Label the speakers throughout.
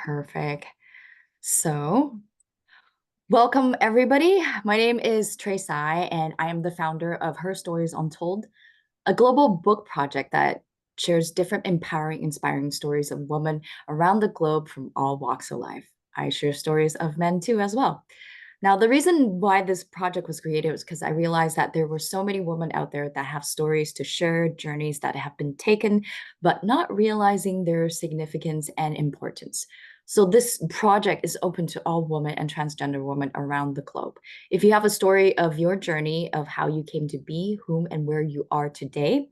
Speaker 1: Perfect. So, welcome everybody. My name is Traei, and I am the founder of Her Stories Untold, a global book project that shares different empowering, inspiring stories of women around the globe from all walks of life. I share stories of men too, as well. Now, the reason why this project was created was because I realized that there were so many women out there that have stories to share, journeys that have been taken, but not realizing their significance and importance. So, this project is open to all women and transgender women around the globe. If you have a story of your journey of how you came to be, whom, and where you are today,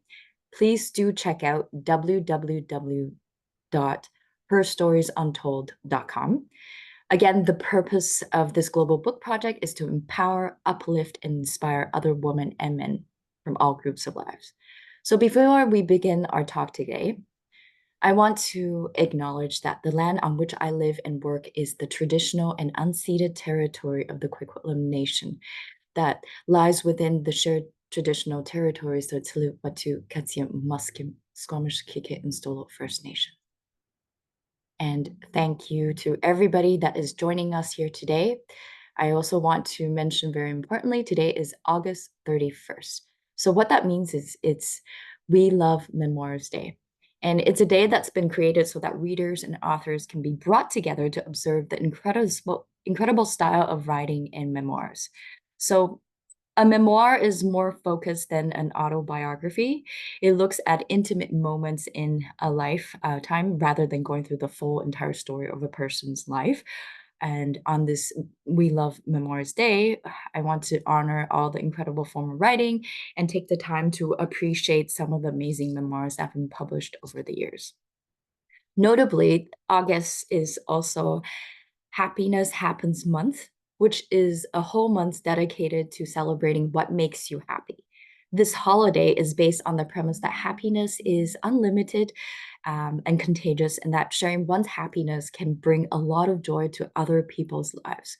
Speaker 1: please do check out www.herstoriesuntold.com. Again, the purpose of this global book project is to empower, uplift, and inspire other women and men from all groups of lives. So before we begin our talk today, I want to acknowledge that the land on which I live and work is the traditional and unceded territory of the Kwikwetlem Nation that lies within the shared traditional territories of Tulu Watu, Katsiam, Musqueam, Squamish, Kikit, and Stolo First Nation. And thank you to everybody that is joining us here today. I also want to mention very importantly, today is August 31st. So what that means is it's We Love Memoirs Day. And it's a day that's been created so that readers and authors can be brought together to observe the incredible style of writing in memoirs. So a memoir is more focused than an autobiography. It looks at intimate moments in a lifetime rather than going through the full entire story of a person's life. And on this We Love Memoirs Day, I want to honor all the incredible form of writing and take the time to appreciate some of the amazing memoirs that have been published over the years. Notably, August is also Happiness Happens Month, which is a whole month dedicated to celebrating what makes you happy. This holiday is based on the premise that happiness is unlimited and contagious, and that sharing one's happiness can bring a lot of joy to other people's lives.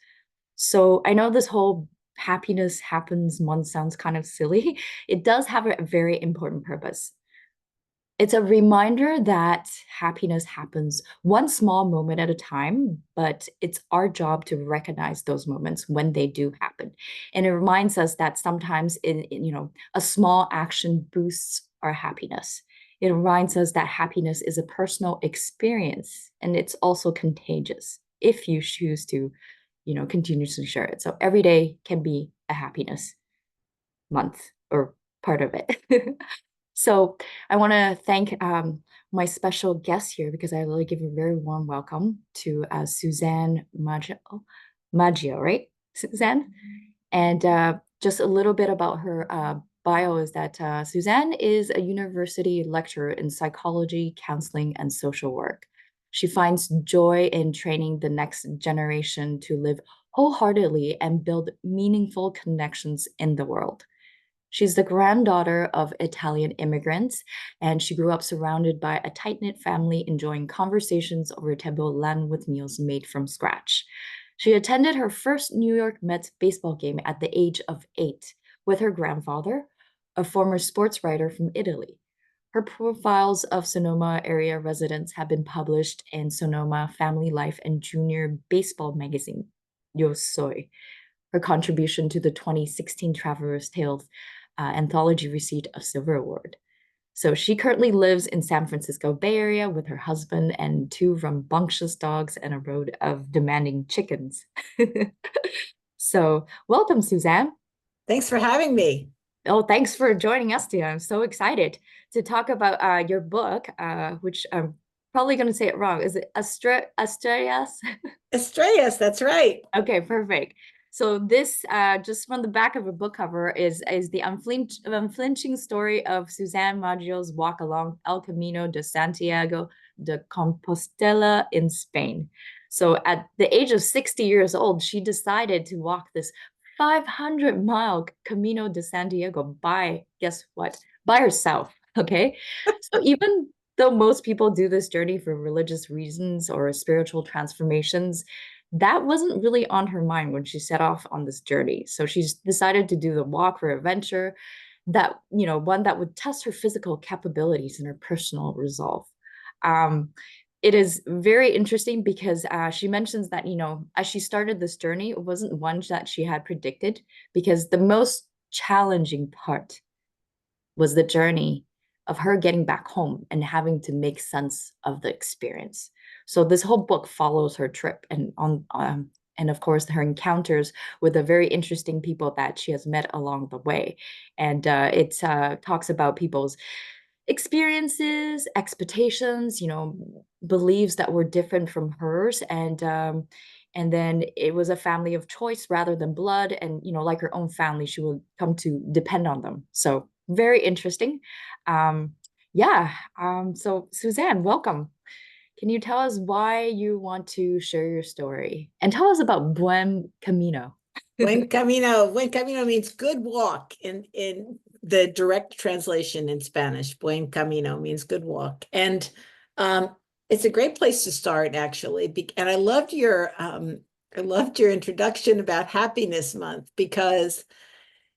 Speaker 1: So I know this whole happiness happens month sounds kind of silly. It does have a very important purpose. It's a reminder that happiness happens one small moment at a time, but it's our job to recognize those moments when they do happen. And it reminds us that sometimes a small action boosts our happiness. It reminds us that happiness is a personal experience and it's also contagious if you choose to, continuously share it. So every day can be a happiness month or part of it. So I want to thank my special guest here because I really give a very warm welcome to Suzanne Maggio, right? Suzanne? And just a little bit about her bio is that Suzanne is a university lecturer in psychology, counseling, and social work. She finds joy in training the next generation to live wholeheartedly and build meaningful connections in the world. She's the granddaughter of Italian immigrants, and she grew up surrounded by a tight-knit family enjoying conversations over table land with meals made from scratch. She attended her first New York Mets baseball game at the age of 8 with her grandfather, a former sports writer from Italy. Her profiles of Sonoma area residents have been published in Sonoma Family Life and Junior Baseball magazine, Yo Soy. Her contribution to the 2016 Traveler's Tales anthology received a Silver Award. So she currently lives in San Francisco Bay Area with her husband and two rambunctious dogs and a road of demanding chickens. So welcome, Suzanne.
Speaker 2: Thanks for having me.
Speaker 1: Oh, thanks for joining us today. I'm so excited to talk about your book, which I'm probably going to say it wrong. Is it Estrellas?
Speaker 2: Estrellas, that's right.
Speaker 1: Okay, perfect. So this, just from the back of a book cover, is the unflinching story of Suzanne Maggio's walk along El Camino de Santiago de Compostela in Spain. So at the age of 60 years old, she decided to walk this 500-mile Camino de Santiago by, guess what? By herself, okay? So even though most people do this journey for religious reasons or spiritual transformations, that wasn't really on her mind when she set off on this journey. So she's decided to do the walk for adventure, that, one that would test her physical capabilities and her personal resolve. Um, it is very interesting because she mentions that, as she started this journey, it wasn't one that she had predicted, because the most challenging part was the journey of her getting back home and having to make sense of the experience. So this whole book follows her trip and of course her encounters with the very interesting people that she has met along the way, and it talks about people's experiences, expectations, beliefs that were different from hers, and then it was a family of choice rather than blood, and like her own family, she would come to depend on them. So very interesting. Um, yeah. So Suzanne, welcome. Can you tell us why you want to share your story and tell us about Buen Camino?
Speaker 2: Buen camino means good walk in the direct translation in Spanish. Buen camino means good walk. And it's a great place to start, actually. And I loved your introduction about Happiness Month, because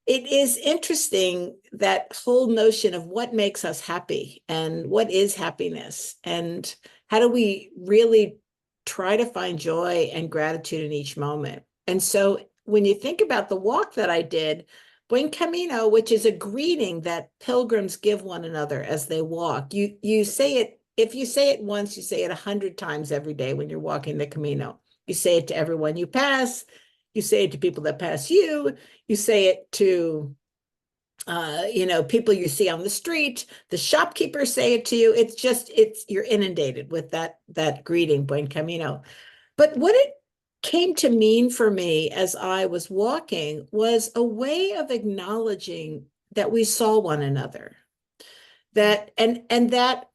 Speaker 2: it is interesting, that whole notion of what makes us happy and what is happiness, and how do we really try to find joy and gratitude in each moment. And so when you think about the walk that I did, Buen Camino, which is a greeting that pilgrims give one another as they walk, you say it, if you say it once, you say it 100 times every day when you're walking the Camino. You say it to everyone you pass. You say it to people that pass you. You say it to people you see on the street. The shopkeepers say it to you. You're inundated with that greeting, Buen Camino. But what it came to mean for me as I was walking was a way of acknowledging that we saw one another. And that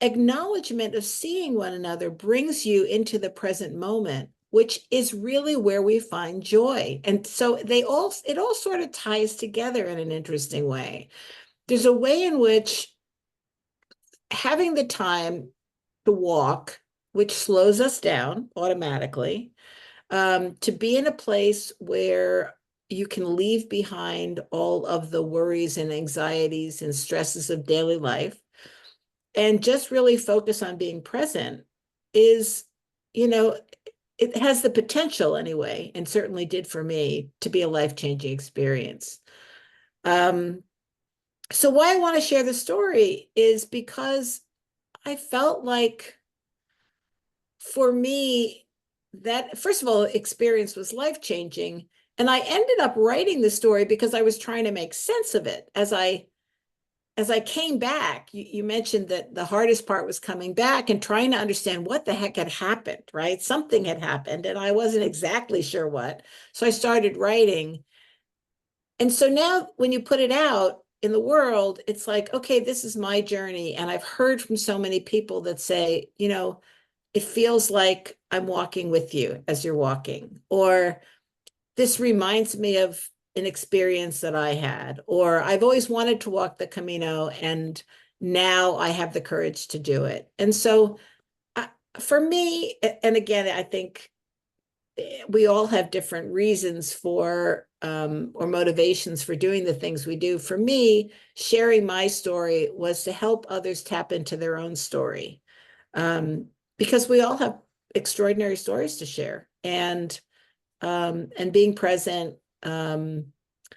Speaker 2: acknowledgement of seeing one another brings you into the present moment, which is really where we find joy. And so it all sort of ties together in an interesting way. There's a way in which having the time to walk, which slows us down automatically, to be in a place where you can leave behind all of the worries and anxieties and stresses of daily life, and just really focus on being present, is, you know, it has the potential anyway, and certainly did for me, to be a life-changing experience. Um, so why I want to share the story is because I felt like, for me, that first of all, experience was life-changing. And I ended up writing the story because I was trying to make sense of it as I came back. You mentioned that the hardest part was coming back and trying to understand what the heck had happened, right? Something had happened and I wasn't exactly sure what. So I started writing. And so now when you put it out in the world, it's like, okay, this is my journey. And I've heard from so many people that say, it feels like I'm walking with you as you're walking, or this reminds me of an experience that I had, or I've always wanted to walk the Camino and now I have the courage to do it. And so for me, and again, I think we all have different reasons for or motivations for doing the things we do. For me, sharing my story was to help others tap into their own story, um, because we all have extraordinary stories to share, and being present,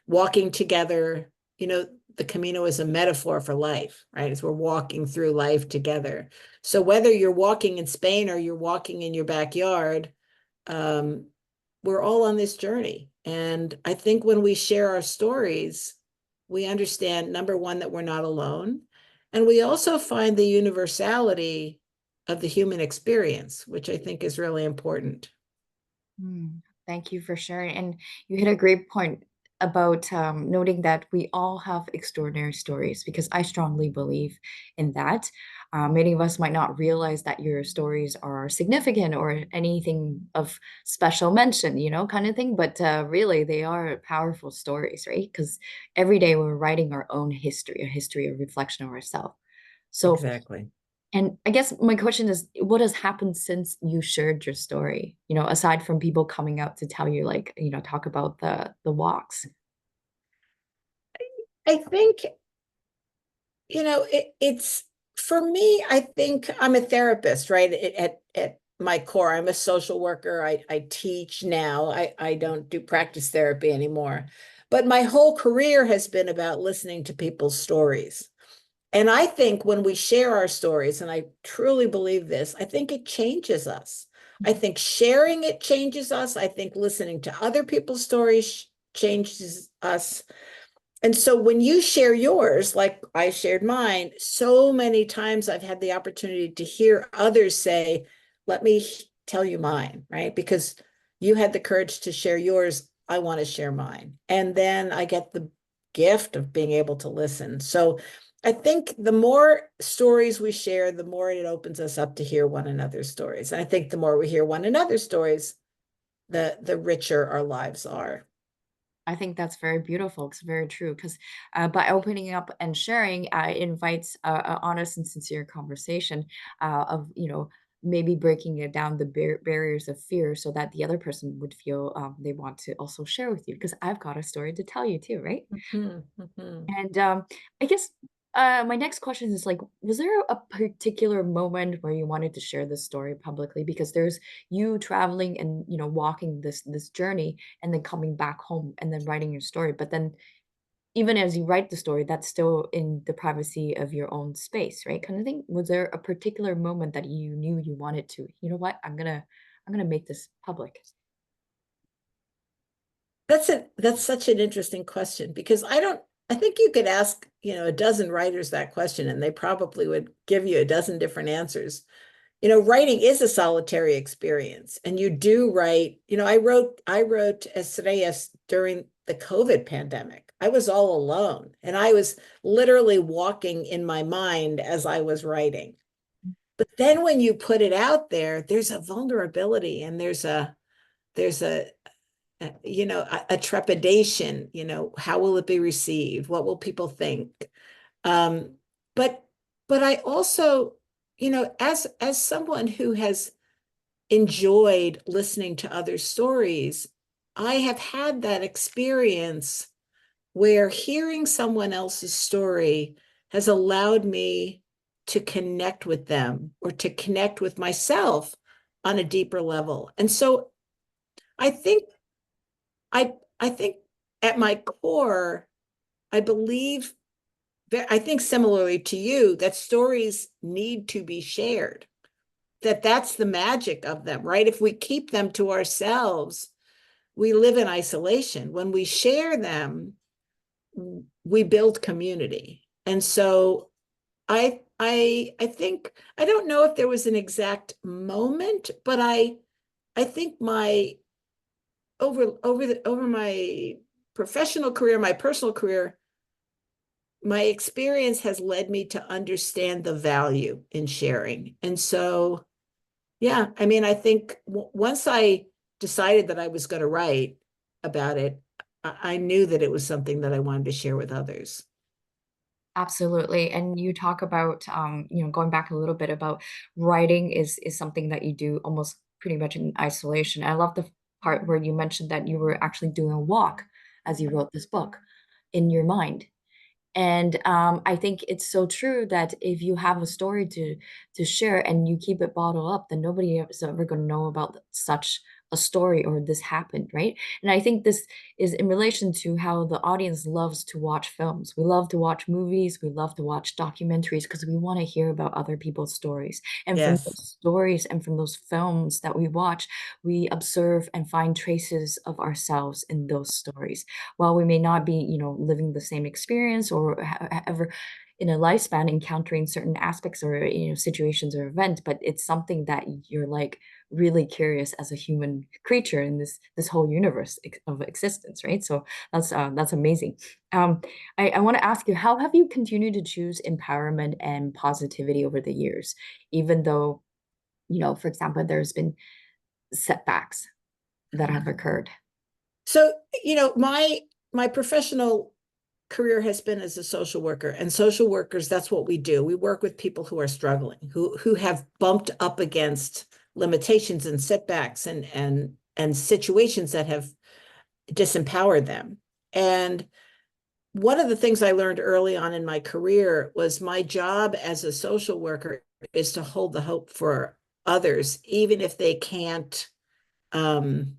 Speaker 2: walking together. The Camino is a metaphor for life, right? As we're walking through life together. So whether you're walking in Spain or you're walking in your backyard, um, we're all on this journey. And I think when we share our stories, we understand, number one, that we're not alone. And we also find the universality of the human experience, which I think is really important.
Speaker 1: Thank you for sharing. And you hit a great point about noting that we all have extraordinary stories, because I strongly believe in that. Many of us might not realize that your stories are significant or anything of special mention, kind of thing. But really, they are powerful stories, right? Because every day we're writing our own history, a history of reflection of ourselves. So,
Speaker 2: Exactly.
Speaker 1: and I guess my question is, what has happened since you shared your story? Aside from people coming out to tell you, like, talk about the walks.
Speaker 2: I think, it's For me, I think I'm a therapist, right? At my core, I'm a social worker. I teach now. I don't do practice therapy anymore. But my whole career has been about listening to people's stories. And I think when we share our stories, and I truly believe this, I think it changes us. I think sharing it changes us. I think listening to other people's stories changes us. And so when you share yours, like I shared mine, so many times I've had the opportunity to hear others say, let me tell you mine, right? Because you had the courage to share yours. I want to share mine. And then I get the gift of being able to listen. So I think the more stories we share, the more it opens us up to hear one another's stories. And I think the more we hear one another's stories, the richer our lives are.
Speaker 1: I think that's very beautiful. It's very true because by opening up and sharing, it invites a honest and sincere conversation of, maybe breaking it down the barriers of fear so that the other person would feel they want to also share with you because I've got a story to tell you too, right?
Speaker 2: Mhm, mhm.
Speaker 1: And I guess my next question is like, was there a particular moment where you wanted to share this story publicly? Because there's you traveling and walking this journey and then coming back home and then writing your story. But then even as you write the story, that's still in the privacy of your own space, right? Kind of thing. Was there a particular moment that you knew you wanted to, you know what, I'm gonna make this public?
Speaker 2: That's such an interesting question because I think you could ask, a dozen writers that question and they probably would give you a dozen different answers. Writing is a solitary experience and you do write, I wrote Estrellas during the COVID pandemic. I was all alone and I was literally walking in my mind as I was writing. But then when you put it out there, there's a vulnerability and there's a trepidation, how will it be received? What will people think? Um, but I also, as someone who has enjoyed listening to other stories, I have had that experience where hearing someone else's story has allowed me to connect with them or to connect with myself on a deeper level. And so I think I think at my core, I believe that I think similarly to you that stories need to be shared. That's the magic of them, right? If we keep them to ourselves, we live in isolation. When we share them, we build community. And so I think I don't know if there was an exact moment, but I think my over my professional career, my personal career, my experience has led me to understand the value in sharing. And so, yeah, I mean, I think once I decided that I was going to write about it, I knew that it was something that I wanted to share with others.
Speaker 1: Absolutely. And you talk about, going back a little bit about writing is something that you do almost pretty much in isolation. I love the part where you mentioned that you were actually doing a walk as you wrote this book in your mind. And I think it's so true that if you have a story to share and you keep it bottled up, then nobody is ever going to know about such a story or this happened, right? And I think this is in relation to how the audience loves to watch films. We love to watch movies, we love to watch documentaries because we want to hear about other people's stories. And from
Speaker 2: Yes.
Speaker 1: those stories and from those films that we watch, we observe and find traces of ourselves in those stories. While we may not be, living the same experience or ever in a lifespan encountering certain aspects or situations or events, but it's something that you're like really curious as a human creature in this whole universe of existence, right? So that's amazing. Um, I want to ask you, how have you continued to choose empowerment and positivity over the years, even though for example, there's been setbacks that have occurred?
Speaker 2: So, my professional career has been as a social worker, and social workers, that's what we do. We work with people who are struggling, who have bumped up against limitations and setbacks and situations that have disempowered them. And one of the things I learned early on in my career was my job as a social worker is to hold the hope for others, even if they can't, um,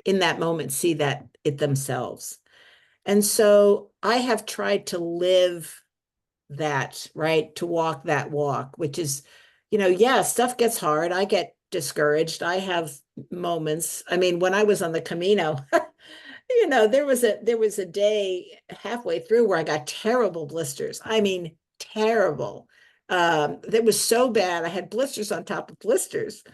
Speaker 2: in that moment, see that it themselves. And so I have tried to live that, right? To walk that walk, which is, yeah, stuff gets hard. I get discouraged. I have moments. I mean, when I was on the Camino, there was a day halfway through where I got terrible blisters. I mean, terrible. That was so bad. I had blisters on top of blisters.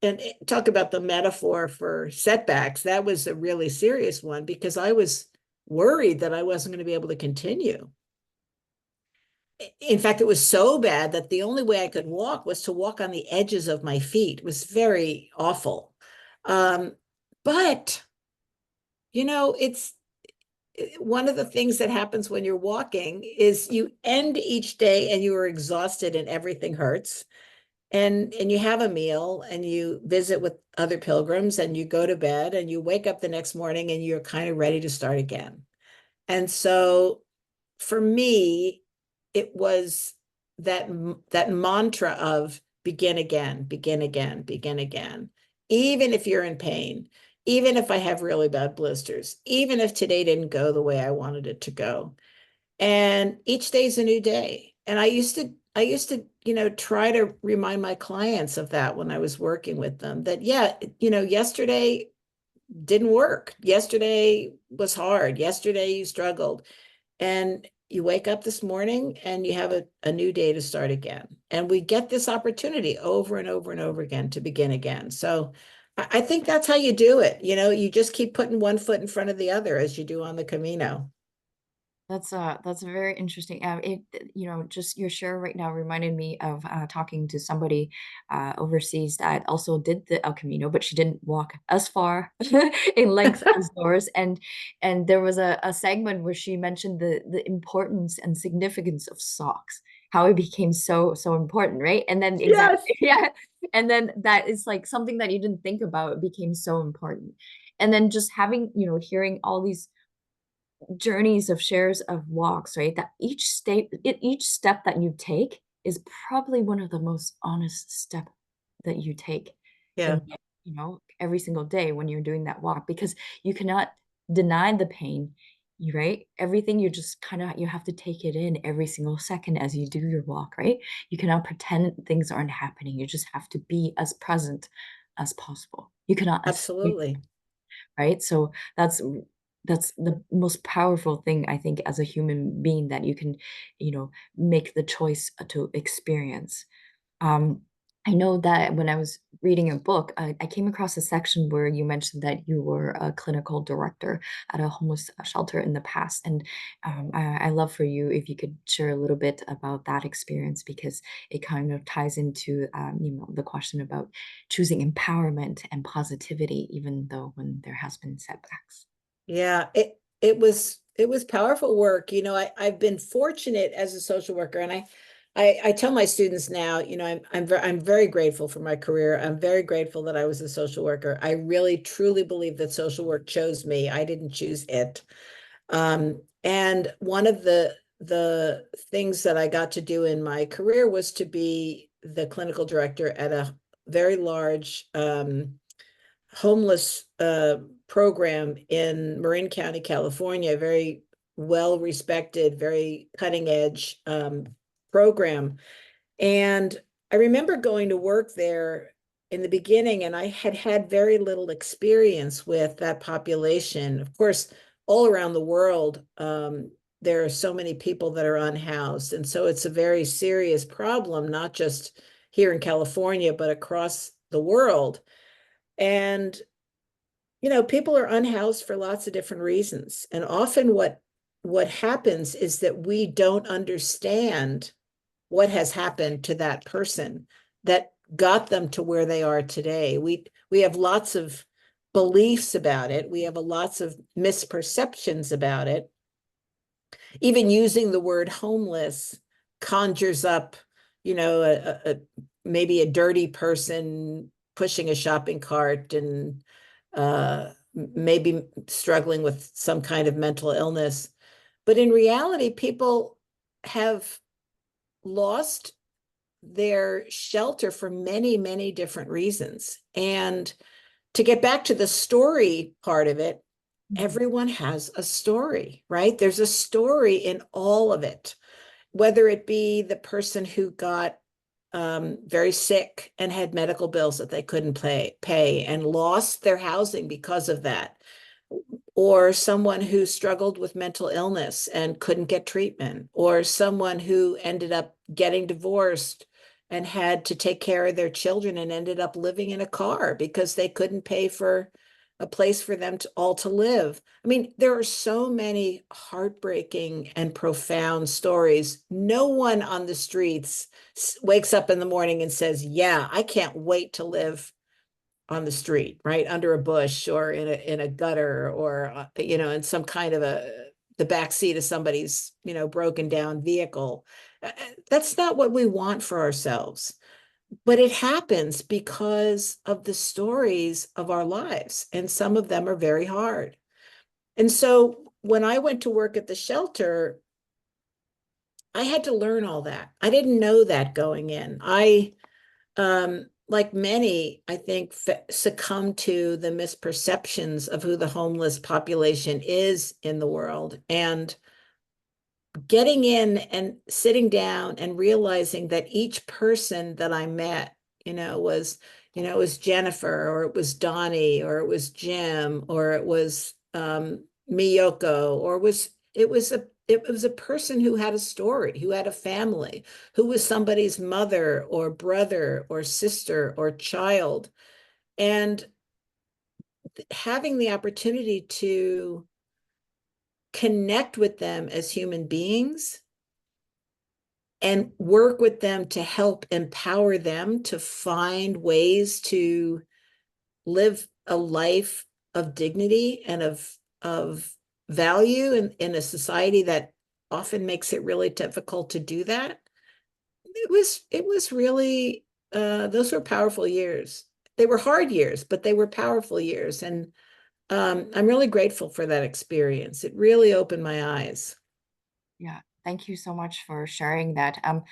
Speaker 2: And talk about the metaphor for setbacks. That was a really serious one because I was worried that I wasn't going to be able to continue. In fact, it was so bad that the only way I could walk was to walk on the edges of my feet. It was very awful. Um, but, it's one of the things that happens when you're walking is you end each day and you are exhausted and everything hurts. And you have a meal and you visit with other pilgrims and you go to bed and you wake up the next morning and you're kind of ready to start again. And so for me, it was that mantra of begin again, begin again, begin again. Even if you're in pain, even if I have really bad blisters, even if today didn't go the way I wanted it to go. And each day's a new day. And I used to, try to remind my clients of that when I was working with them that, yeah, yesterday didn't work. Yesterday was hard. Yesterday you struggled. And you wake up this morning and you have a new day to start again. And we get this opportunity over and over and over again to begin again. So I think that's how you do it. You just keep putting one foot in front of the other as you do on the Camino.
Speaker 1: That's very interesting. Just your share right now reminded me of talking to somebody overseas that also did the El Camino, but she didn't walk as far in length as yours. And there was a segment where she mentioned the importance and significance of socks, how it became so important, right? And then exactly,
Speaker 2: Yes.
Speaker 1: yeah. And then that is like something that you didn't think about, it became so important. And then just having, hearing all these journeys of shares of walks, right? That each step that you take is probably one of the most honest step that you take
Speaker 2: Yeah,
Speaker 1: in, every single day when you're doing that walk, because you cannot deny the pain, right? Everything you just kind of you have to take it in every single second as you do your walk, right? You cannot pretend things aren't happening. You just have to be as present as possible. You cannot escape,
Speaker 2: absolutely.
Speaker 1: right? So that's the most powerful thing I think as a human being, that you can, make the choice to experience. Um, I know that when I was reading a book, I came across a section where you mentioned that you were a clinical director at a homeless shelter in the past, and I love for you if you could share a little bit about that experience, because it kind of ties into the question about choosing empowerment and positivity, even though when there has been setbacks.
Speaker 2: Yeah, it was powerful work. I've been fortunate as a social worker, and I tell my students now, I'm very grateful for my career. I'm very grateful that I was a social worker. I really truly believe that social work chose me. I didn't choose it. And one of the things that I got to do in my career was to be the clinical director at a very large homeless program in Marin County, California, a very well respected, very cutting edge program. And I remember going to work there in the beginning, and I had had very little experience with that population. Of course, all around the world, there are so many people that are unhoused. And so it's a very serious problem, not just here in California, but across the world. And people are unhoused for lots of different reasons. And often what happens is that we don't understand what has happened to that person that got them to where they are today. We have lots of beliefs about it. We have lots of misperceptions about it. Even using the word homeless conjures up, maybe a dirty person pushing a shopping cart and maybe struggling with some kind of mental illness. But in reality, people have lost their shelter for many, many different reasons. And to get back to the story part of it,
Speaker 1: Mhm.
Speaker 2: everyone has a story, right? There's a story in all of it, whether it be the person who got very sick and had medical bills that they couldn't pay and lost their housing because of that, or someone who struggled with mental illness and couldn't get treatment, or someone who ended up getting divorced and had to take care of their children and ended up living in a car because they couldn't pay for a place for them to all to live. I mean, there are so many heartbreaking and profound stories. No one on the streets wakes up in the morning and says, "Yeah, I can't wait to live on the street, right, under a bush or in a gutter or in some kind of the back seat of somebody's broken down vehicle." That's not what we want for ourselves, but it happens because of the stories of our lives, and some of them are very hard. And so when I went to work at the shelter, I had to learn all that. I didn't know that going in. I like many, I think, succumb to the misperceptions of who the homeless population is in the world. And getting in and sitting down and realizing that each person that I met, it was Jennifer, or it was Donnie, or it was Jim, or it was Miyoko, or it was a person who had a story, who had a family, who was somebody's mother or brother or sister or child. And having the opportunity to connect with them as human beings and work with them to help empower them to find ways to live a life of dignity and of value in a society that often makes it really difficult to do that. It was really those were powerful years. They were hard years, but they were powerful years. And I'm really grateful for that experience. It really opened my eyes.
Speaker 1: Yeah, thank you so much for sharing that. I'm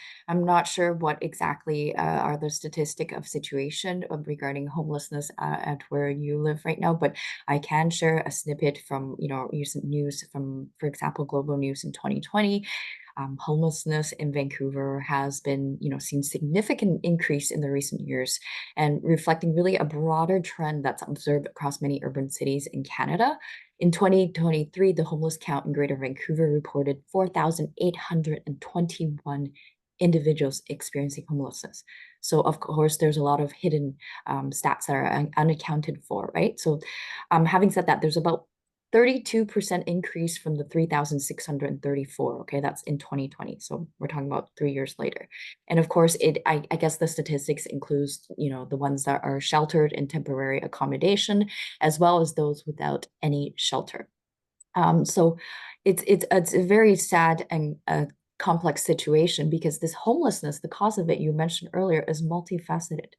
Speaker 1: not sure what exactly are the statistic of situation regarding homelessness at where you live right now, but I can share a snippet from, recent news from, for example, Global News in 2020. Homelessness in Vancouver has been, seen significant increase in the recent years, and reflecting really a broader trend that's observed across many urban cities in Canada. In 2023, the homeless count in Greater Vancouver reported 4,821 individuals experiencing homelessness. So, of course, there's a lot of hidden stats that are unaccounted for, right? So, having said that, there's about 32% increase from the 3,634. Okay, that's in 2020. So we're talking about 3 years later. And of course, I guess the statistics includes, the ones that are sheltered in temporary accommodation, as well as those without any shelter. So it's a very sad and complex situation, because this homelessness, the cause of it you mentioned earlier, is multifaceted.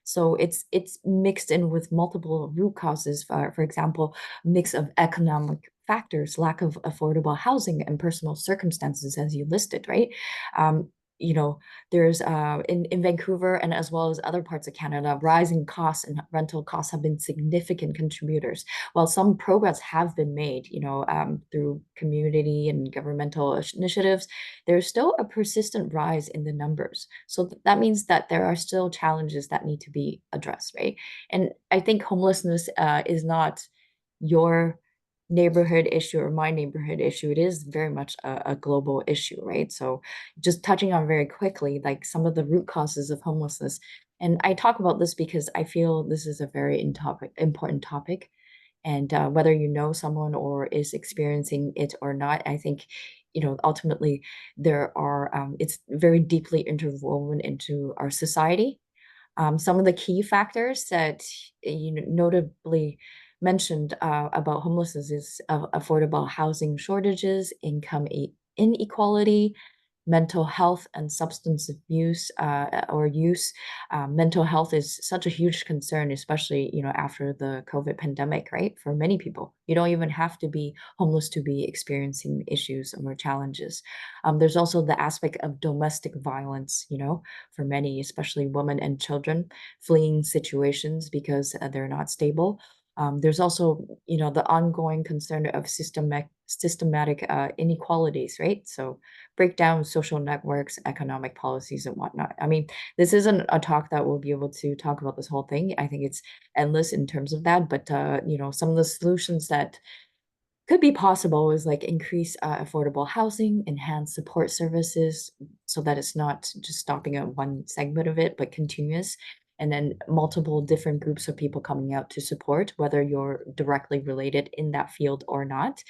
Speaker 1: So it's mixed in with multiple root causes. For example, mix of economic factors, lack of affordable housing, and personal circumstances, as you listed, right? Um, you know, there's in Vancouver, and as well as other parts of Canada, rising costs and rental costs have been significant contributors. While some progress have been made, through community and governmental initiatives, there's still a persistent rise in the numbers. So that means that there are still challenges that need to be addressed, right? And I think homelessness is not your neighborhood issue or my neighborhood issue. It is very much a global issue, right? So just touching on very quickly, like some of the root causes of homelessness. And I talk about this because I feel this is a very important topic. And whether you know someone or is experiencing it or not, I think, ultimately there are, it's very deeply interwoven into our society. Some of the key factors that notably mentioned about homelessness is affordable housing shortages, income inequality, mental health and substance abuse or use. Mental health is such a huge concern, especially, after the COVID pandemic, right? For many people, you don't even have to be homeless to be experiencing issues or challenges. There's also the aspect of domestic violence, for many, especially women and children fleeing situations because they're not stable. There's also, the ongoing concern of systematic inequalities, right? So break down social networks, economic policies, and whatnot. I mean, this isn't a talk that we'll be able to talk about this whole thing. I think it's endless in terms of that, but some of the solutions that could be possible is like increase affordable housing, enhance support services so that it's not just stopping at one segment of it, but continuous. And then multiple different groups of people coming out to support, whether you're directly related in that field or not.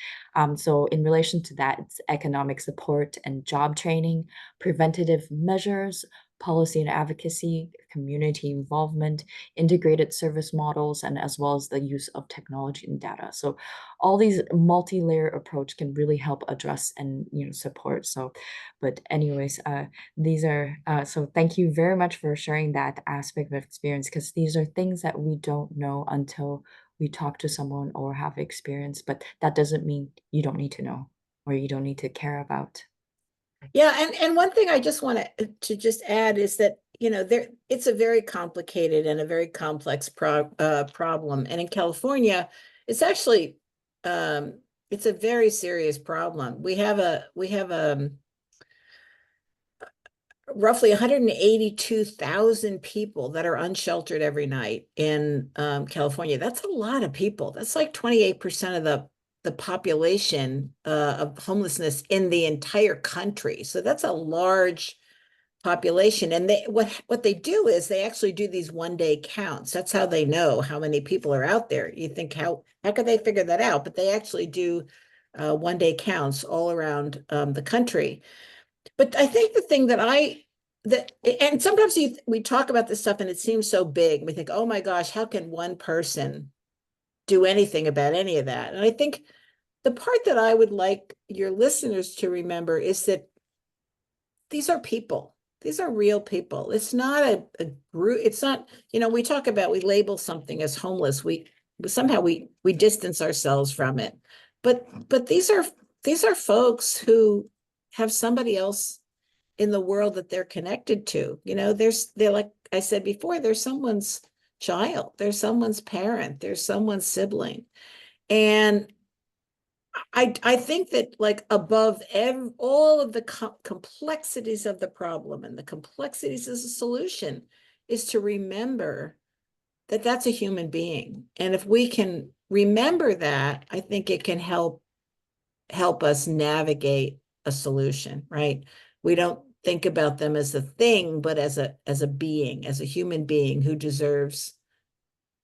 Speaker 1: So, in relation to that, it's economic support and job training, preventative measures, policy and advocacy, community involvement, integrated service models, and as well as the use of technology and data. So, all these multi-layer approach can really help address and support. So but anyways, these are so thank you very much for sharing that aspect of experience, because these are things that we don't know until we talk to someone or have experience, but that doesn't mean you don't need to know or you don't need to care about.
Speaker 2: Yeah, and one thing I just want to just add is that, there it's a very complicated and a very complex problem. And in California, it's actually it's a very serious problem. We have roughly 182,000 people that are unsheltered every night in California. That's a lot of people. That's like 28% of the population of homelessness in the entire country. So that's a large population. And what they do is they actually do these 1 day counts. That's how they know how many people are out there. You think how could they figure that out? But they actually do 1 day counts all around the country. But I think the thing that and sometimes we talk about this stuff and it seems so big. We think, oh my gosh, how can one person do anything about any of that? And I think the part that I would like your listeners to remember is that these are people. These are real people. It's not a group. It's not, we talk about, we label something as homeless. We somehow we distance ourselves from it. But these are folks who have somebody else in the world that they're connected to. They're like I said before, they're someone's child, there's someone's parent, there's someone's sibling. And I think that, like, above all of the complexities of the problem and the complexities of the solution is to remember that that's a human being. And if we can remember that, I think it can help us navigate a solution, right? We don't think about them as a thing, but as a being, as a human being who deserves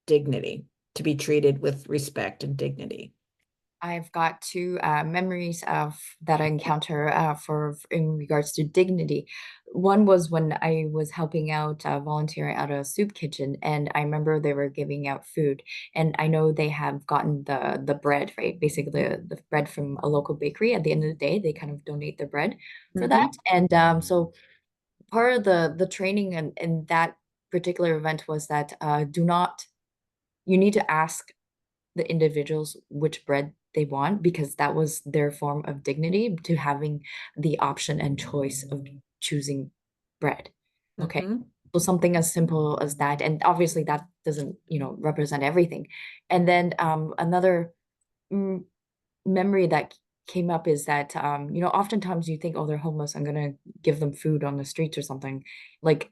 Speaker 2: dignity, to be treated with respect and dignity.
Speaker 1: I've got two memories of that I encounter for in regards to dignity. One was when I was helping out volunteering at a soup kitchen, and I remember they were giving out food, and I know they have gotten the bread, right? Basically, the bread from a local bakery. At the end of the day, they kind of donate the bread for that,
Speaker 2: Mm-hmm.
Speaker 1: and so part of the training and in that particular event was that do not you need to ask the individuals which bread they want, because that was their form of dignity to having the option and choice of choosing bread. Okay.
Speaker 2: Mm-hmm.
Speaker 1: So something as simple as that. And obviously that doesn't, represent everything. And then another mm, memory that came up is that oftentimes you think, oh, they're homeless, I'm gonna give them food on the streets or something. Like,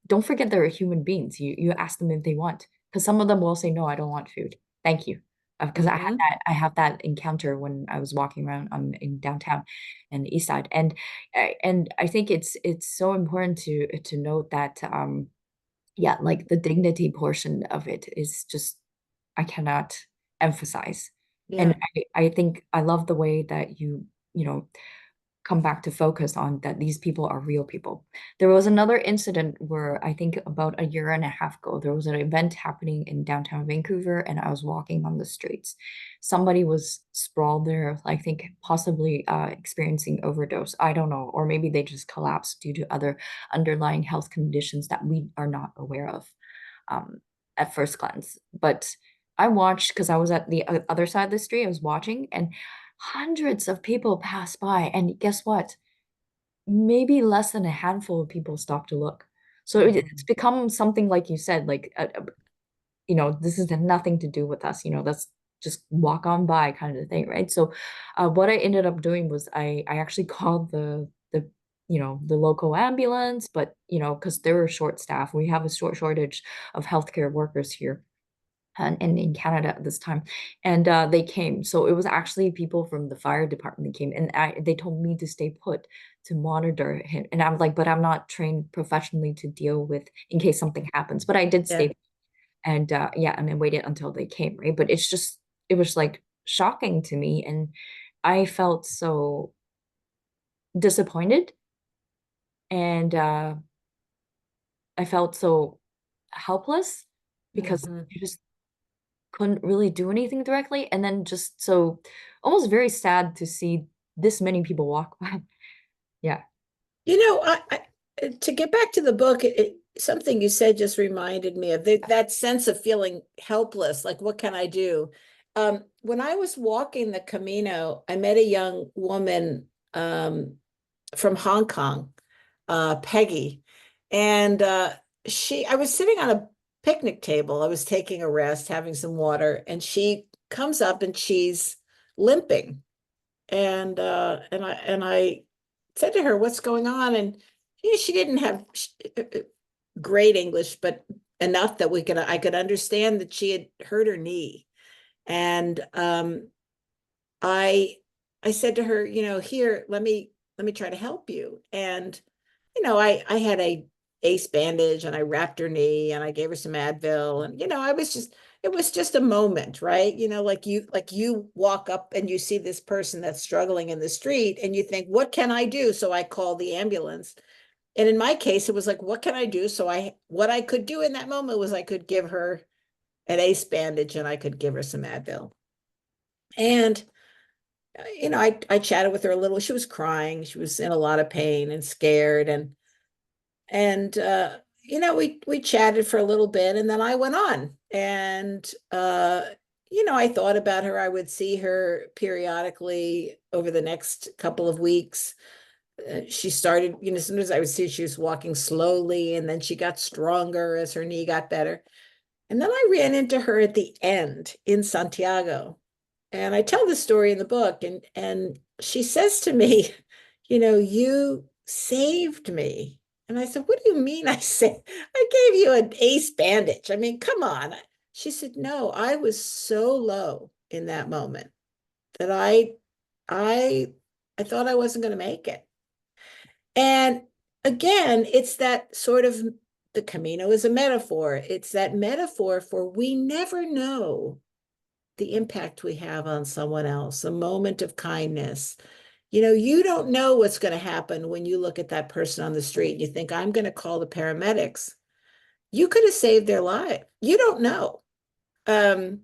Speaker 1: don't forget they're human beings. You ask them if they want, because some of them will say, no, I don't want food. Thank you. Because
Speaker 2: Mm-hmm.
Speaker 1: I have that encounter when I was walking around in downtown and the east side. And I think it's so important to note that yeah, like the dignity portion of it is just I cannot emphasize. And
Speaker 2: Yeah.
Speaker 1: I think I love the way that you know come back to focus on that these people are real people. There was another incident where I think about a year and a half ago, there was an event happening in downtown Vancouver, and I was walking on the streets. Somebody was sprawled there, I think possibly experiencing overdose. I don't know, or maybe they just collapsed due to other underlying health conditions that we are not aware of um, at first glance. But I watched because I was at the other side of the street. I was watching, and hundreds of people passed by. And guess what? Maybe less than a handful of people stopped to look. So it's
Speaker 2: Mhm.
Speaker 1: become something like you said, like this has nothing to do with us. That's just walk on by kind of thing, right? So, what I ended up doing was I actually called the local ambulance, but because they were short staff, we have a shortage of healthcare workers here and in Canada at this time, and they came. So it was actually people from the fire department that came, and they told me to stay put to monitor him. And I'm like, but I'm not trained professionally to deal with in case something happens. But I did
Speaker 2: Yeah.
Speaker 1: stay and yeah, and then waited until they came, right? But it was like shocking to me, and I felt so disappointed, and I felt so helpless because
Speaker 2: Mhm.
Speaker 1: I just couldn't really do anything directly, and then just so almost very sad to see this many people walk by. Yeah.
Speaker 2: To get back to the book, something you said just reminded me of that sense of feeling helpless. Like, what can I do? When I was walking the Camino, I met a young woman from Hong Kong, Peggy, and I was sitting on a picnic table. I was taking a rest, having some water, and she comes up and she's limping, and I said to her, "What's going on?" And she didn't have great English, but enough that I could understand that she had hurt her knee. And I I said to her, here, let me try to help you. And I had a ace bandage and I wrapped her knee and I gave her some Advil. And it was just a moment, right? Like you walk up and you see this person that's struggling in the street and you think, what can I do? So I call the ambulance. And in my case, it was like, what can I do? What I could do in that moment was I could give her an ace bandage and I could give her some Advil. And I chatted with her a little. She was crying. She was in a lot of pain and scared. And we chatted for a little bit, and then I went on. And I thought about her. I would see her periodically over the next couple of weeks. She started, as soon as I would see she was walking slowly, and then she got stronger as her knee got better. And then I ran into her at the end in Santiago. And I tell this story in the book, and she says to me, you saved me. And I said, what do you mean I gave you an ace bandage? I mean, come on. She said, no, I was so low in that moment that I I thought I wasn't going to make it. And again, it's that sort of the Camino is a metaphor. It's that metaphor for we never know the impact we have on someone else, a moment of kindness. You don't know what's going to happen when you look at that person on the street and you think, I'm going to call the paramedics. You could have saved their life. You don't know. Um,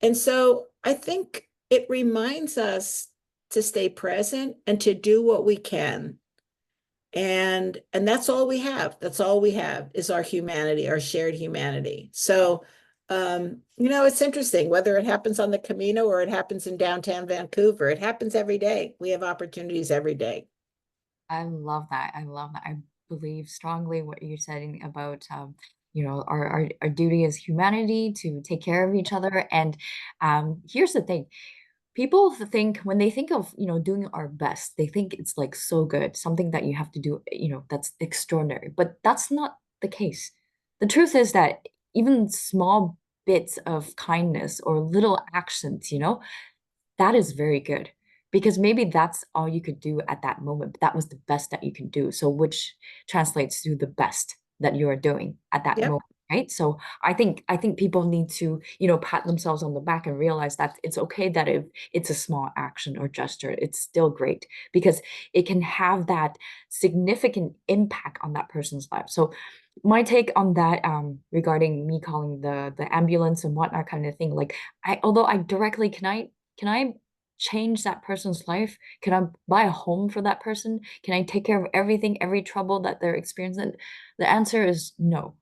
Speaker 2: and so I think it reminds us to stay present and to do what we can. And that's all we have. That's all we have is our humanity, our shared humanity. So it's interesting whether it happens on the Camino or it happens in downtown Vancouver. It happens every day. We have opportunities every day.
Speaker 1: I love that. I love that. I believe strongly what you're saying about our duty as humanity to take care of each other. And here's the thing. People think when they think of, doing our best, they think it's like so good, something that you have to do, that's extraordinary. But that's not the case. The truth is that even small bits of kindness or little actions, that is very good because maybe that's all you could do at that moment, but that was the best that you can do. So which translates to the best that you are doing at that
Speaker 2: Yep.
Speaker 1: moment. right? So I think people need to, pat themselves on the back and realize that it's okay that if it's a small action or gesture, it's still great because it can have that significant impact on that person's life. So my take on that, regarding me calling the ambulance and whatnot kind of thing, like although I directly can I change that person's life? Can I buy a home for that person? Can I take care of everything, every trouble that they're experiencing? The answer is no.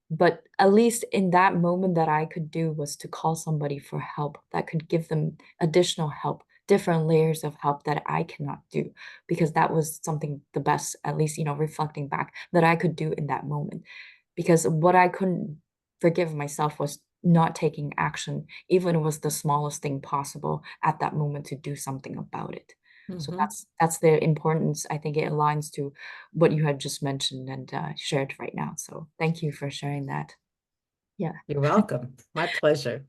Speaker 1: But at least in that moment, that I could do was to call somebody for help that could give them additional help, different layers of help that I cannot do, because that was something the best, at least, reflecting back, that I could do in that moment. Because what I couldn't forgive myself was not taking action, even if it was the smallest thing possible at that moment, to do something about it. So
Speaker 2: Mhm.
Speaker 1: that's the importance. I think it aligns to what you had just mentioned and shared right now. So thank you for sharing that. Yeah.
Speaker 2: You're welcome. My pleasure.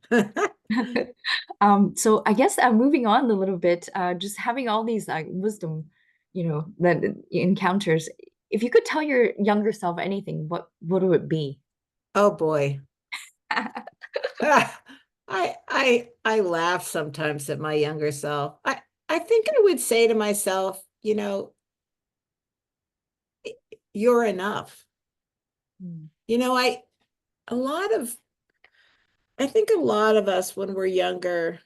Speaker 1: So I guess, moving on a little bit, just having all these wisdom, that encounters. If you could tell your younger self anything, what would it be?
Speaker 2: Oh boy. I laugh sometimes at my younger self. I think I would say to myself, you're enough.
Speaker 1: Mm,
Speaker 2: You know, I a lot of I think a lot of us when we're younger,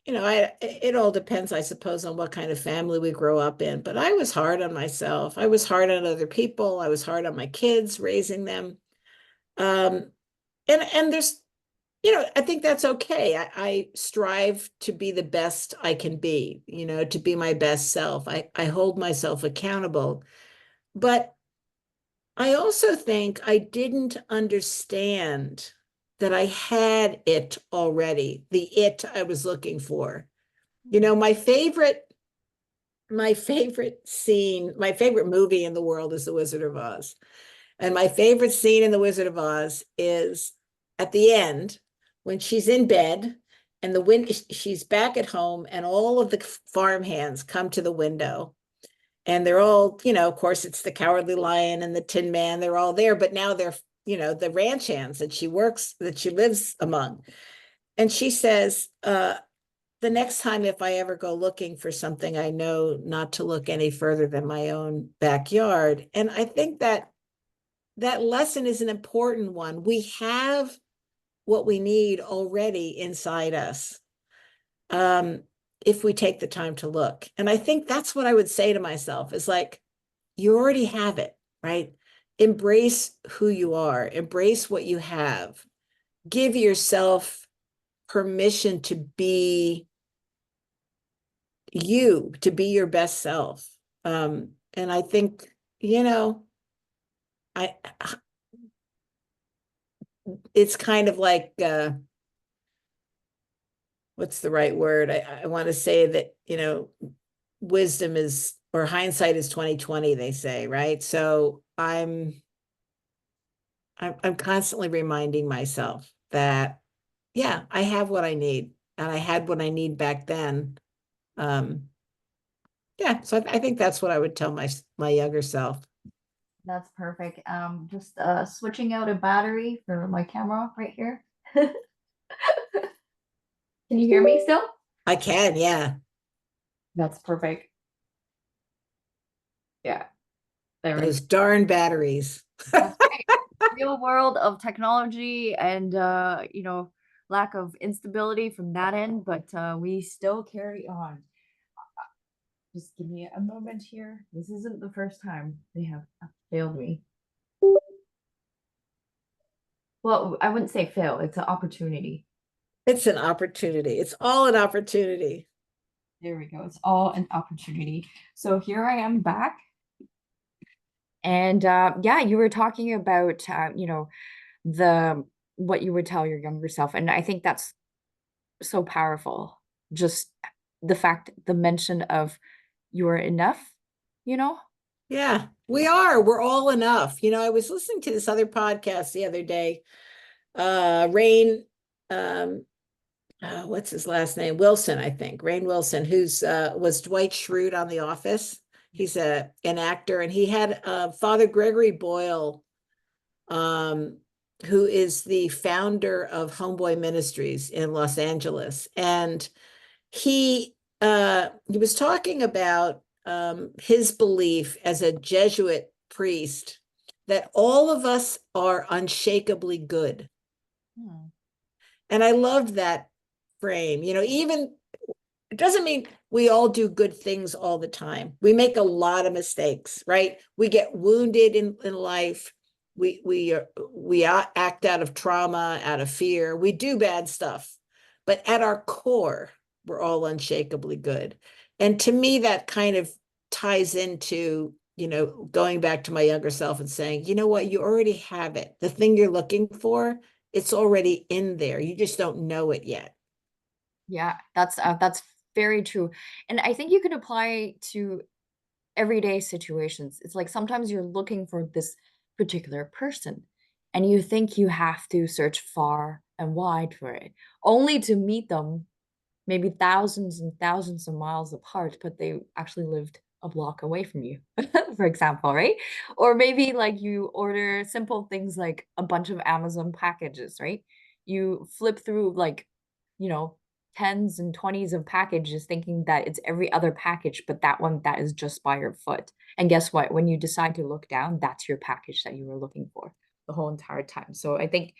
Speaker 2: it all depends, I suppose, on what kind of family we grow up in. But I was hard on myself. I was hard on other people. I was hard on my kids, raising them. Um, and there's, I think that's okay. I strive to be the best I can be, to be my best self. I hold myself accountable. But I also think I didn't understand that I had it already, the it I was looking for. You
Speaker 1: mm,
Speaker 2: know, my favorite scene, my favorite movie in the world is The Wizard of Oz. And my favorite scene in The Wizard of Oz is at the end when she's in bed and she's back at home and all of the farm hands come to the window and they're all, of course, it's the Cowardly Lion and the Tin Man. They're all there, but now they're, the ranch hands that she lives among. And she says, the next time if I ever go looking for something, I know not to look any further than my own backyard. And I think that lesson is an important one. We have what we need already inside us, um, if we take the time to look. And I think that's what I would say to myself is like, you already have it, right? Embrace who you are, embrace what you have, give yourself permission to be you, to be your best self. And I think, you know, I it's kind of like what's the right word? I want to say that, wisdom is or hindsight is 2020, they say, right? So I'm constantly reminding myself that yeah, I have what I need and I had what I need back then. Um, yeah, so I think that's what I would tell my younger self.
Speaker 1: that's perfect. Just switching out a battery for my camera right here. Can you hear me still?
Speaker 2: I can, yeah.
Speaker 1: That's perfect. Yeah, there we go.
Speaker 2: Those darn batteries.
Speaker 1: That's right. Real world of technology and lack of instability from that end, but we still carry on. Just give me a moment here. This isn't the first time they have failed me. Well, I wouldn't say fail, it's an opportunity.
Speaker 2: It's an opportunity. It's all an opportunity.
Speaker 1: There we go. It's all an opportunity. So here I am back. And yeah, you were talking about the what you would tell your younger self. And I think that's so powerful. Just the mention of you are enough, you know?
Speaker 2: Yeah, we are. We're all enough. I was listening to this other podcast the other day. Rain, um, what's his last name? Wilson, I think. Rain Wilson, who's was Dwight Schrute on The Office. He's an actor, and he had Father Gregory Boyle. Um, who is the founder of Homeboy Ministries in Los Angeles. And he was talking about his belief as a Jesuit priest that all of us are unshakably good.
Speaker 1: Hmm.
Speaker 2: And I loved that frame. Even it doesn't mean we all do good things all the time. We make a lot of mistakes, right? We get wounded in life. We act out of trauma, out of fear. We do bad stuff, but at our core, we're all unshakably good. And to me, that kind of ties into going back to my younger self and saying, you know what, you already have it. The thing you're looking for, it's already in there. You just don't know it yet.
Speaker 1: Yeah, that's very true. And I think you can apply to everyday situations. It's like sometimes you're looking for this particular person and you think you have to search far and wide for it, only to meet them maybe thousands and thousands of miles apart, but they actually lived a block away from you, for example, right? Or maybe like you order simple things like a bunch of Amazon packages, right? You flip through like, you know, tens and twenties of packages thinking that it's every other package, but that one that is just by your foot. And guess what? When you decide to look down, that's your package that you were looking for the whole entire time. So I think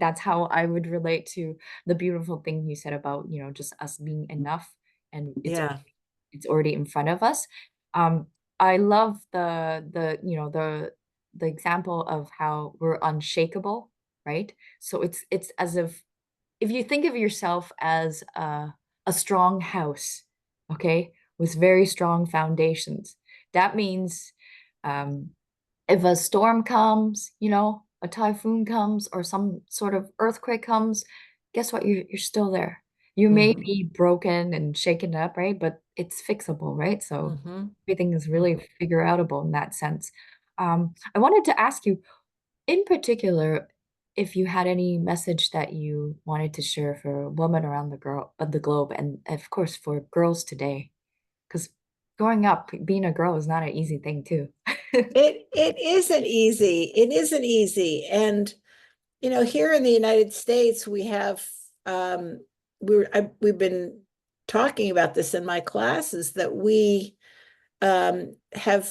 Speaker 1: that's how I would relate to the beautiful thing you said about, just us being enough and
Speaker 2: Yeah.
Speaker 1: it's already in front of us. Um, I love the example of how we're unshakable, right? So it's as if you think of yourself as a strong house, okay, with very strong foundations, that means um, if a storm comes, a typhoon comes or some sort of earthquake comes, guess what? You're still there. You may
Speaker 2: Mm-hmm.
Speaker 1: be broken and shaken up, right? But it's fixable, right? So
Speaker 2: Mm-hmm.
Speaker 1: everything is
Speaker 2: Mm.
Speaker 1: really figure outable in that sense. I wanted to ask you, in particular, if you had any message that you wanted to share for women around the globe, and of course for girls today, because growing up, being a girl is not an easy thing too.
Speaker 2: It isn't easy. It isn't easy. And here in the United States, we have we've been talking about this in my classes that we have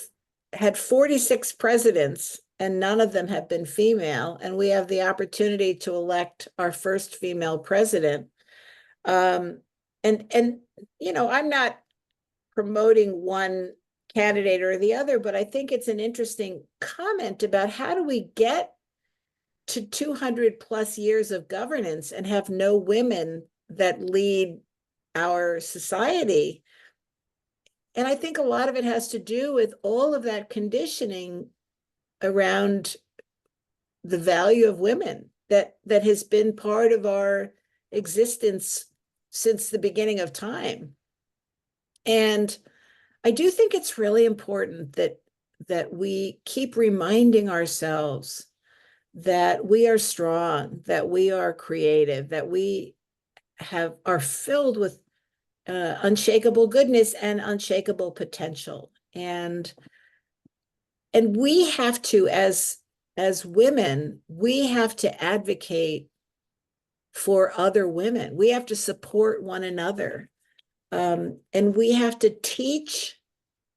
Speaker 2: had 46 presidents and none of them have been female, and we have the opportunity to elect our first female president. Um, and I'm not promoting one candidate or the other, but I think it's an interesting comment about how do we get to 200 plus years of governance and have no women that lead our society. And I think a lot of it has to do with all of that conditioning around the value of women that has been part of our existence since the beginning of time. And I do think it's really important that we keep reminding ourselves that we are strong, that we are creative, that we are filled with unshakable goodness and unshakable potential. And we have to, as women, we have to advocate for other women. We have to support one another. And we have to teach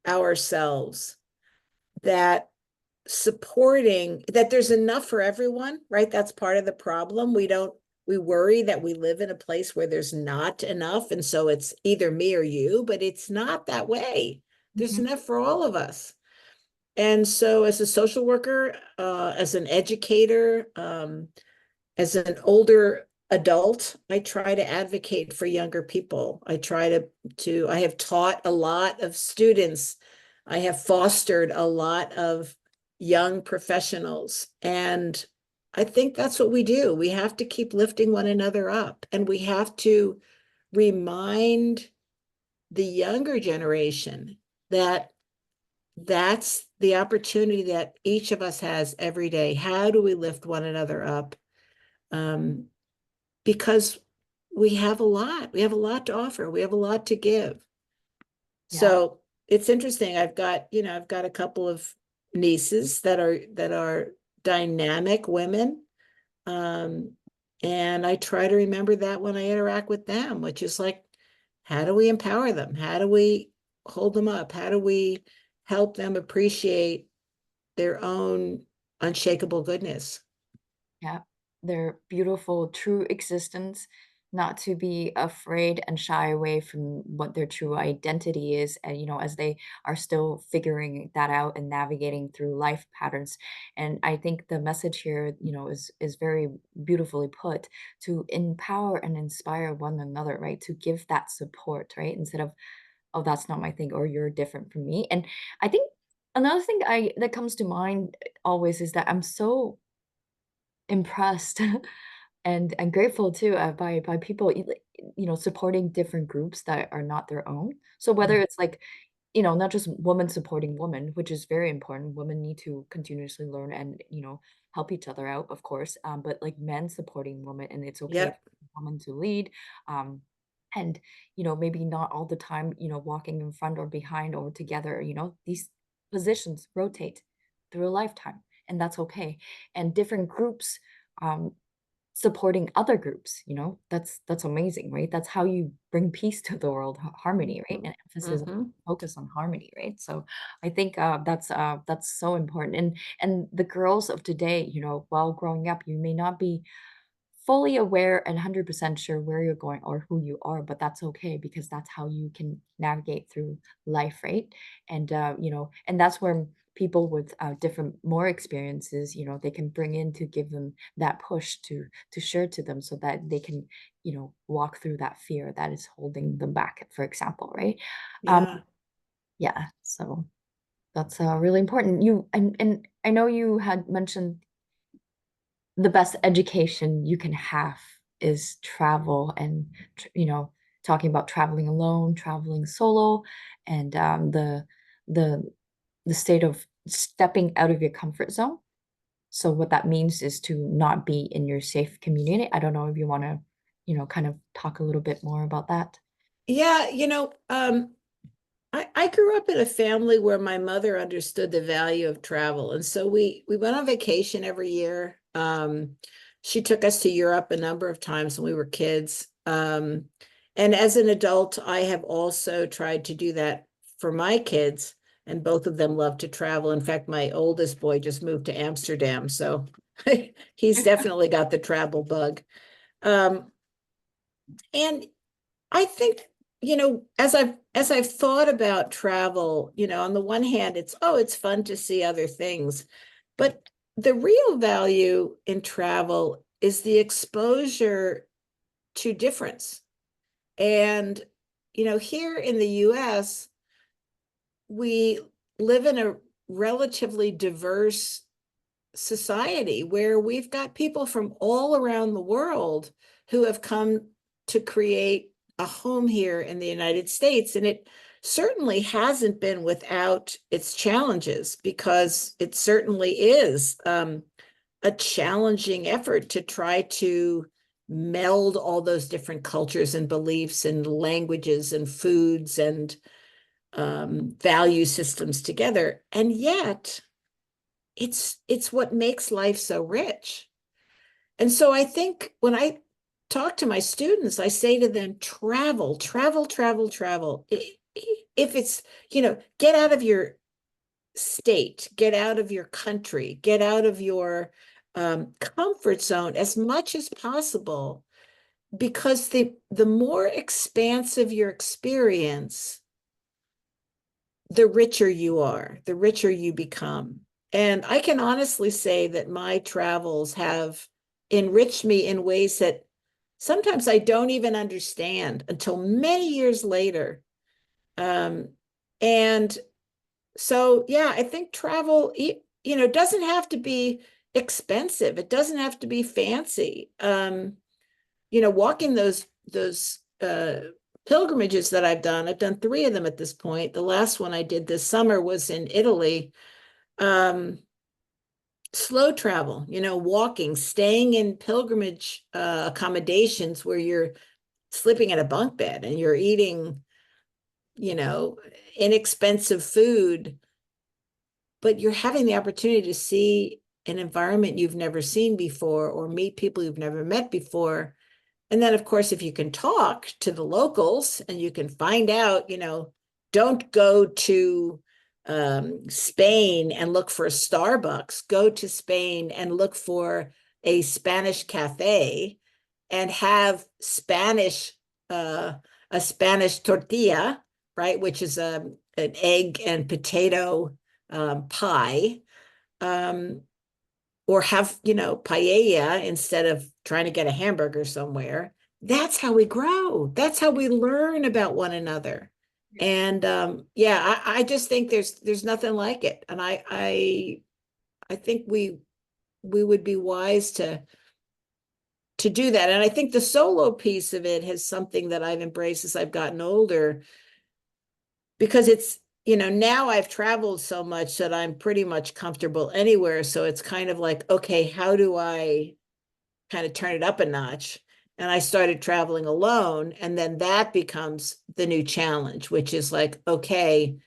Speaker 2: ourselves that there's enough for everyone, right? That's part of the problem. We worry that we live in a place where there's not enough. And so it's either me or you, but it's not that way. There's
Speaker 1: Mhm.
Speaker 2: enough for all of us. And so as a social worker, as an educator, as an older adult, I try to advocate for younger people. I have taught a lot of students. I have fostered a lot of young professionals. And I think that's what we do. We have to keep lifting one another up, and we have to remind the younger generation that that's the opportunity that each of us has every day. How do we lift one another up? Um, because we have a lot to offer, we have a lot to give.
Speaker 1: Yeah.
Speaker 2: So it's interesting. I've got a couple of nieces that are dynamic women. Um, and I try to remember that when I interact with them, which is like, how do we empower them? How do we hold them up? How do we help them appreciate their own unshakable goodness?
Speaker 1: Yeah, their beautiful, true existence, not to be afraid and shy away from what their true identity is, and as they are still figuring that out and navigating through life patterns. And I think the message here, is very beautifully put to empower and inspire one another, right? To give that support, right? Instead of, oh, that's not my thing, or you're different from me. And I think another thing I that comes to mind always is that I'm so impressed and grateful too, by people, like, supporting different groups that are not their own. So whether it's like, not just women supporting women, which is very important. Women need to continuously learn and, help each other out, of course. But like men supporting women, and it's okay
Speaker 2: Yep.
Speaker 1: for women to lead. Um, and maybe not all the time, walking in front or behind or together. These positions rotate through a lifetime, and that's okay. And different groups um, supporting other groups, that's amazing, right? That's how you bring peace to the world, harmony, right? And emphasis,
Speaker 2: Mm-hmm.
Speaker 1: focus on harmony, right? So I think that's so important. And the girls of today, while growing up, you may not be fully aware and 100% sure where you're going or who you are, but that's okay because that's how you can navigate through life, right? And that's where people with different more experiences, they can bring in to give them that push to share to them so that they can, walk through that fear that is holding them back, for example, right? Um,
Speaker 2: Yeah.
Speaker 1: yeah, so that's really important. And I know you had mentioned the best education you can have is travel and talking about traveling alone, traveling solo, and the the state of stepping out of your comfort zone. So what that means is to not be in your safe community. I don't know if you want to, kind of talk a little bit more about that.
Speaker 2: Yeah, I grew up in a family where my mother understood the value of travel. And so we went on vacation every year. She took us to Europe a number of times when we were kids. And as an adult, I have also tried to do that for my kids, and both of them love to travel. In fact, my oldest boy just moved to Amsterdam, so he's definitely got the travel bug. Um, and I think, as I've thought about travel, on the one hand, it's fun to see other things, but the real value in travel is the exposure to difference. And, here in the US, we live in a relatively diverse society where we've got people from all around the world who have come to create a home here in the United States. And it certainly hasn't been without its challenges, because it certainly is a challenging effort to try to meld all those different cultures and beliefs and languages and foods and value systems together. And yet, it's what makes life so rich. And so I think when I talk to my students, I say to them, travel, travel, travel, travel. If it's, get out of your state, get out of your country, get out of your comfort zone as much as possible, because the more expansive your experience, the richer you are, the richer you become. And I can honestly say that my travels have enriched me in ways that sometimes I don't even understand until many years later. Um, and so, yeah, I think travel, doesn't have to be expensive. It doesn't have to be fancy. Walking those pilgrimages that I've done three of them at this point. The last one I did this summer was in Italy. Um, Slow travel, walking, staying in pilgrimage accommodations where you're sleeping in a bunk bed and you're eating, you know, inexpensive food, but you're having the opportunity to see an environment you've never seen before or meet people you've never met before. And then, of course, if you can talk to the locals and you can find out, don't go to Spain and look for a Starbucks. Go to Spain and look for a Spanish cafe and have a Spanish tortilla, right, which is an egg and potato pie. Um, or have, paella instead of trying to get a hamburger somewhere. That's how we grow. That's how we learn about one another. And yeah, I just think there's nothing like it. And I think we would be wise to do that. And I think the solo piece of it has something that I've embraced as I've gotten older, because it's, now I've traveled so much that I'm pretty much comfortable anywhere. So it's kind of like, okay, how do I kind of turn it up a notch? And I started traveling alone. And then that becomes the new challenge, which is like, okay,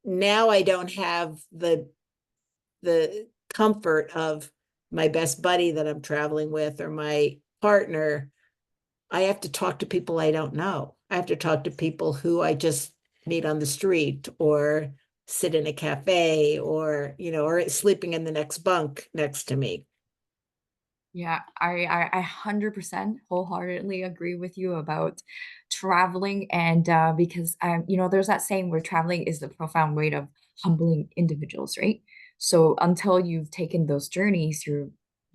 Speaker 2: now I don't have the comfort of my best buddy that I'm traveling with or my partner. I have to talk to people I don't know. I have to talk to people who I just meet on the street or sit in a cafe or sleeping in the next bunk next to me.
Speaker 1: Yeah, I 100% wholeheartedly agree with you about traveling, and because there's that saying where traveling is the profound way of humbling individuals, right? So until you've taken those journeys, you're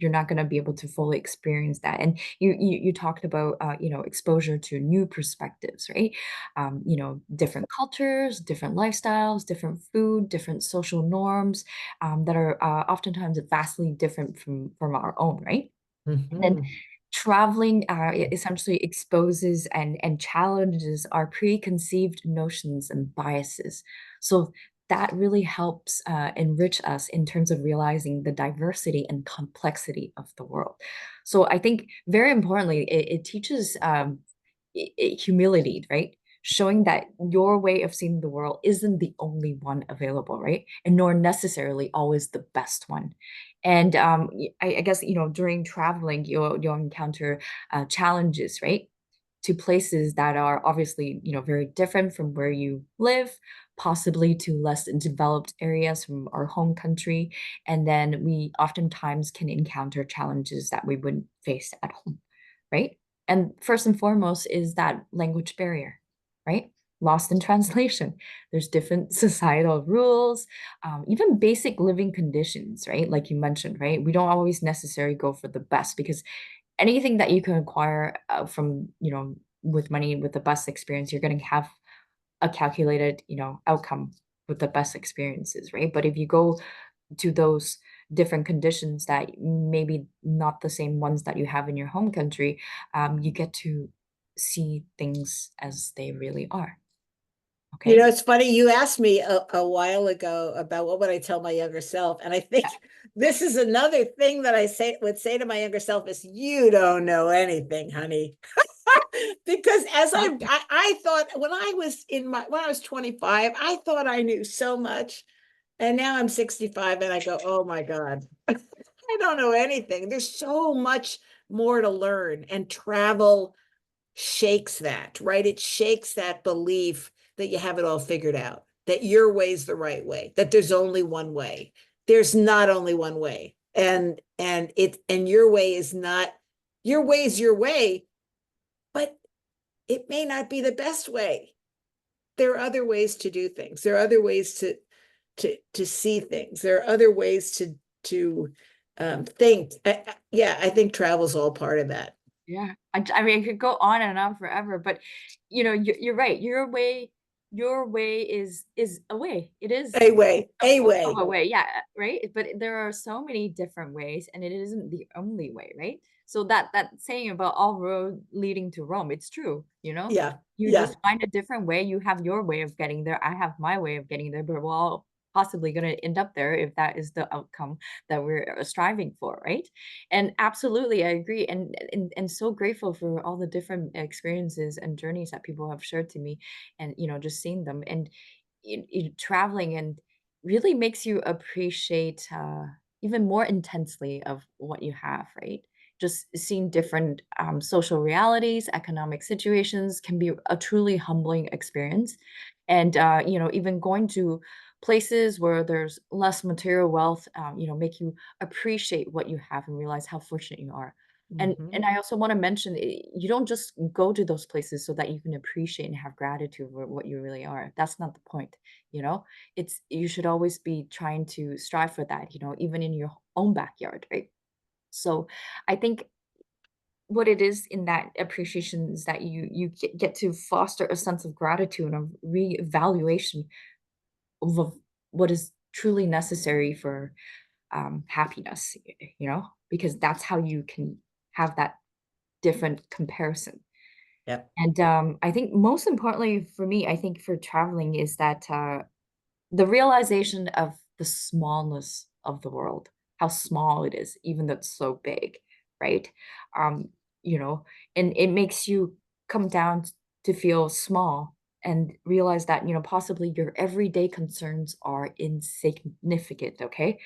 Speaker 1: not going to be able to fully experience that. And you talked about exposure to new perspectives, right? Different cultures, different lifestyles, different food, different social norms, that are oftentimes vastly different from our own, right? And then
Speaker 2: Mhm.
Speaker 1: traveling essentially exposes and challenges our preconceived notions and biases. So that really helps enrich us in terms of realizing the diversity and complexity of the world. So I think very importantly, it teaches humility, right? Showing that your way of seeing the world isn't the only one available, right? And nor necessarily always the best one. And I guess during traveling, you'll encounter challenges, right? To places that are obviously very different from where you live, possibly to less developed areas from our home country, and then we oftentimes can encounter challenges that we wouldn't face at home, right? And first and foremost is that language barrier, right? Lost in translation. There's different societal rules, even basic living conditions, right? Like you mentioned, right? We don't always necessarily go for the best because anything that you can acquire from, with money, with the best experience, you're going to have a calculated, outcome with the best experiences, right? But if you go to those different conditions that maybe not the same ones that you have in your home country, you get to see things as they really are. Okay.
Speaker 2: It's funny. You asked me a while ago about what would I tell my younger self, and I think
Speaker 1: Yeah.
Speaker 2: this is another thing that I would say to my younger self is, you don't know anything, honey. Because as I thought when I was 25, I thought I knew so much, and now I'm 65, and I go, oh my God, I don't know anything. There's so much more to learn, and travel shakes that, right? It shakes that belief that you have it all figured out, that your way's the right way, that there's only one way. There's not only one way. And your way is not, your way is your way, but it may not be the best way. There are other ways to do things. There are other ways to see things. There are other ways to think. Yeah, I think travel's all part of that.
Speaker 1: Yeah. I mean, I could go on and on forever, but you're right. Your way is a way. It is
Speaker 2: A way,
Speaker 1: a
Speaker 2: a
Speaker 1: form of
Speaker 2: way.
Speaker 1: a way, yeah, right? But there are so many different ways, and it isn't the only way, right? So that saying about all road leading to Rome, it's true,
Speaker 2: Yeah,
Speaker 1: You
Speaker 2: yeah.
Speaker 1: just find a different way. You have your way of getting there. I have my way of getting there, but we're all possibly going to end up there if that is the outcome that we're striving for, right? And absolutely, I agree, and so grateful for all the different experiences and journeys that people have shared to me, and just seeing them, and traveling and really makes you appreciate even more intensely of what you have, right? Just seeing different social realities, economic situations can be a truly humbling experience. And, even going to places where there's less material wealth, make you appreciate what you have and realize how fortunate you are. And
Speaker 2: Mhm.
Speaker 1: I also want to mention, you don't just go to those places so that you can appreciate and have gratitude for what you really are. That's not the point, you know? It's you should always be trying to strive for that, even in your own backyard, right? So I think what it is in that appreciation is that you get to foster a sense of gratitude and reevaluation of what is truly necessary for happiness, because that's how you can have that different comparison.
Speaker 2: Yep.
Speaker 1: And I think most importantly for me, I think for traveling is that the realization of the smallness of the world, how small it is, even though it's so big, right? Um, you know, and it makes you come down to feel small and realize that, possibly your everyday concerns are insignificant, okay?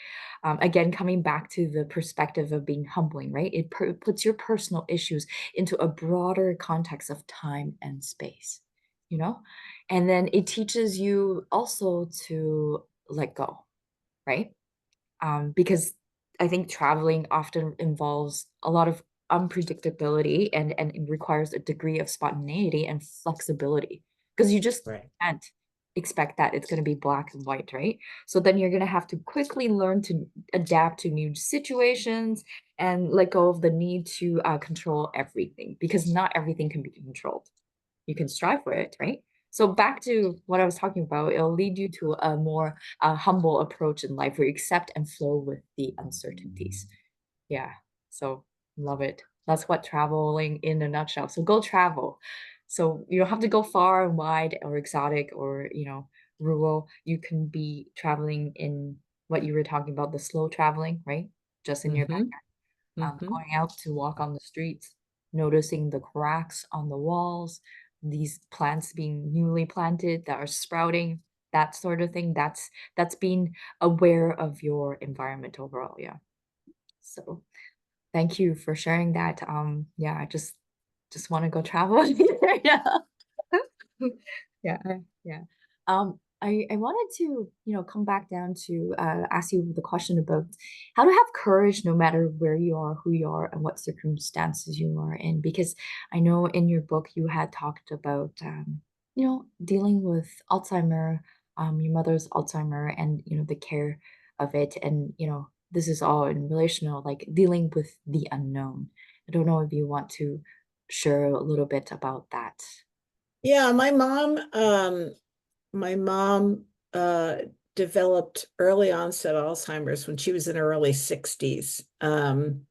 Speaker 1: Again, coming back to the perspective of being humbling, right? It puts your personal issues into a broader context of time and space, you know? And then it teaches you also to let go, right? Because I think traveling often involves a lot of unpredictability and it requires a degree of spontaneity and flexibility because you just
Speaker 2: Right.
Speaker 1: can't expect that it's going to be black and white, right? So then you're going to have to quickly learn to adapt to new situations and let go of the need to control everything because not everything can be controlled. You can strive for it, right? So back to what I was talking about, it'll lead you to a more humble approach in life where you accept and flow with the uncertainties. Yeah. So love it. That's what traveling in a nutshell. So go travel. So you don't have to go far and wide or exotic or, rural. You can be traveling in what you were talking about, the slow traveling, right? Just in your
Speaker 2: Mhm.
Speaker 1: going
Speaker 2: Mhm.
Speaker 1: out to walk on the streets, noticing the cracks on the walls, these plants being newly planted that are sprouting, that sort of thing. That's being aware of your environment overall. Yeah. So thank you for sharing that. Yeah, I just want to go travel. Yeah. Yeah, yeah. I wanted to, come back down to ask you the question about how to have courage no matter where you are, who you are, and what circumstances you are in. Because I know in your book you had talked about, dealing with Alzheimer, your mother's Alzheimer, and the care of it, and this is all in relational, like dealing with the unknown. I don't know if you want to share a little bit about that.
Speaker 2: Yeah, my mom uh developed early onset Alzheimer's when she was in her early 60s. And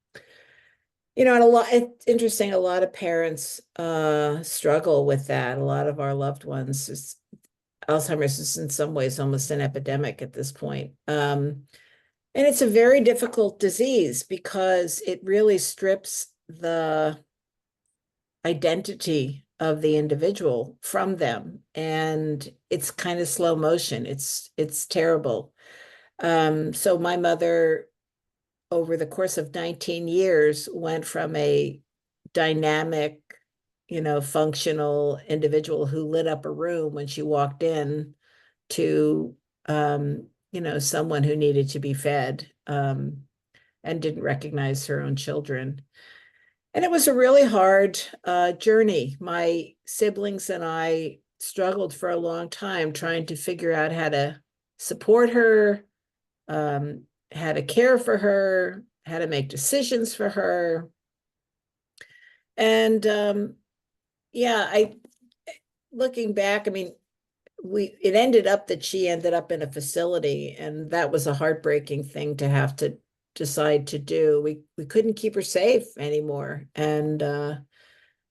Speaker 2: it's interesting, a lot of parents struggle with that. A lot of our loved ones Alzheimer's is in some ways almost an epidemic at this point. And it's a very difficult disease because it really strips the identity of the individual from them. And it's kind of slow motion. It's terrible. So my mother, over the course of 19 years, went from a dynamic, functional individual who lit up a room when she walked in to someone who needed to be fed, and didn't recognize her own children. And it was a really hard journey. My siblings and I struggled for a long time trying to figure out how to support her, how to care for her, how to make decisions for her. And yeah, I looking back, I mean, it ended up that she ended up in a facility, and that was a heartbreaking thing to have to decide to do. We couldn't keep her safe anymore. And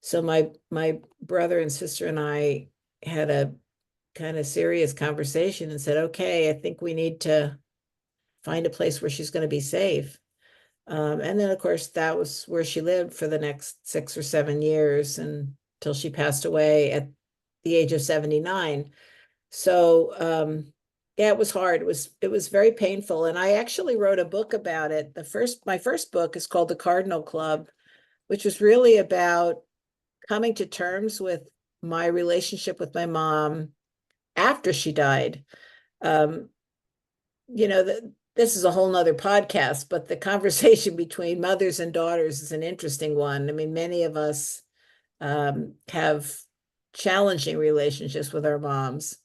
Speaker 2: so my brother and sister and I had a kind of serious conversation and said, okay, I think we need to find a place where she's going to be safe. And then, of course, that was where she lived for the next 6 or 7 years until she passed away at the age of 79. So, Yeah, it was hard. It was very painful. And I actually wrote a book about it. My first book is called The Cardinal Club, which was really about coming to terms with my relationship with my mom after she died. Um, this is a whole nother podcast, but the conversation between mothers and daughters is an interesting one. I mean, many of us have challenging relationships with our moms.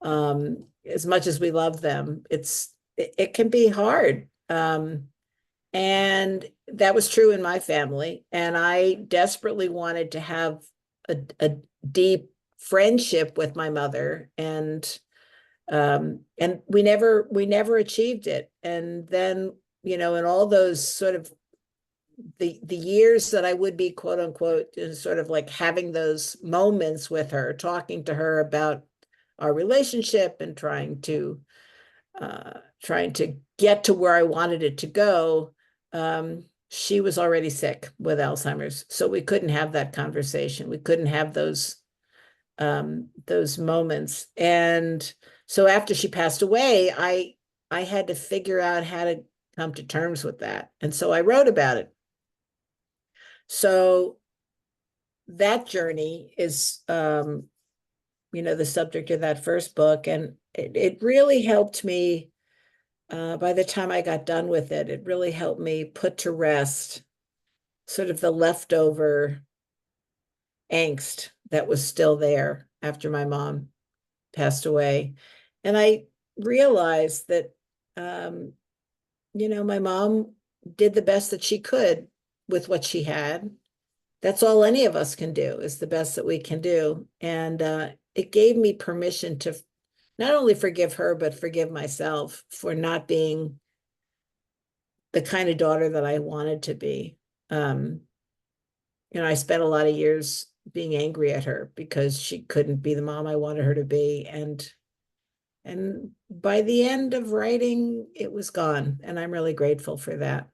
Speaker 2: As much as we love them, it can be hard. And that was true in my family. And I desperately wanted to have a deep friendship with my mother. And we never achieved it. And then, in all those sort of the years that I would be quote unquote sort of like having those moments with her, talking to her about our relationship and trying to get to where I wanted it to go. She was already sick with Alzheimer's, so we couldn't have that conversation. We couldn't have those moments. And so after she passed away, I had to figure out how to come to terms with that. And so I wrote about it. So that journey is the subject of that first book. And it really helped me by the time I got done with it, it really helped me put to rest sort of the leftover angst that was still there after my mom passed away. And I realized that, my mom did the best that she could with what she had. That's all any of us can do, is the best that we can do. And it gave me permission to not only forgive her, but forgive myself for not being the kind of daughter that I wanted to be. Um, I spent a lot of years being angry at her because she couldn't be the mom I wanted her to be. And by the end of writing, it was gone. And I'm really grateful for that.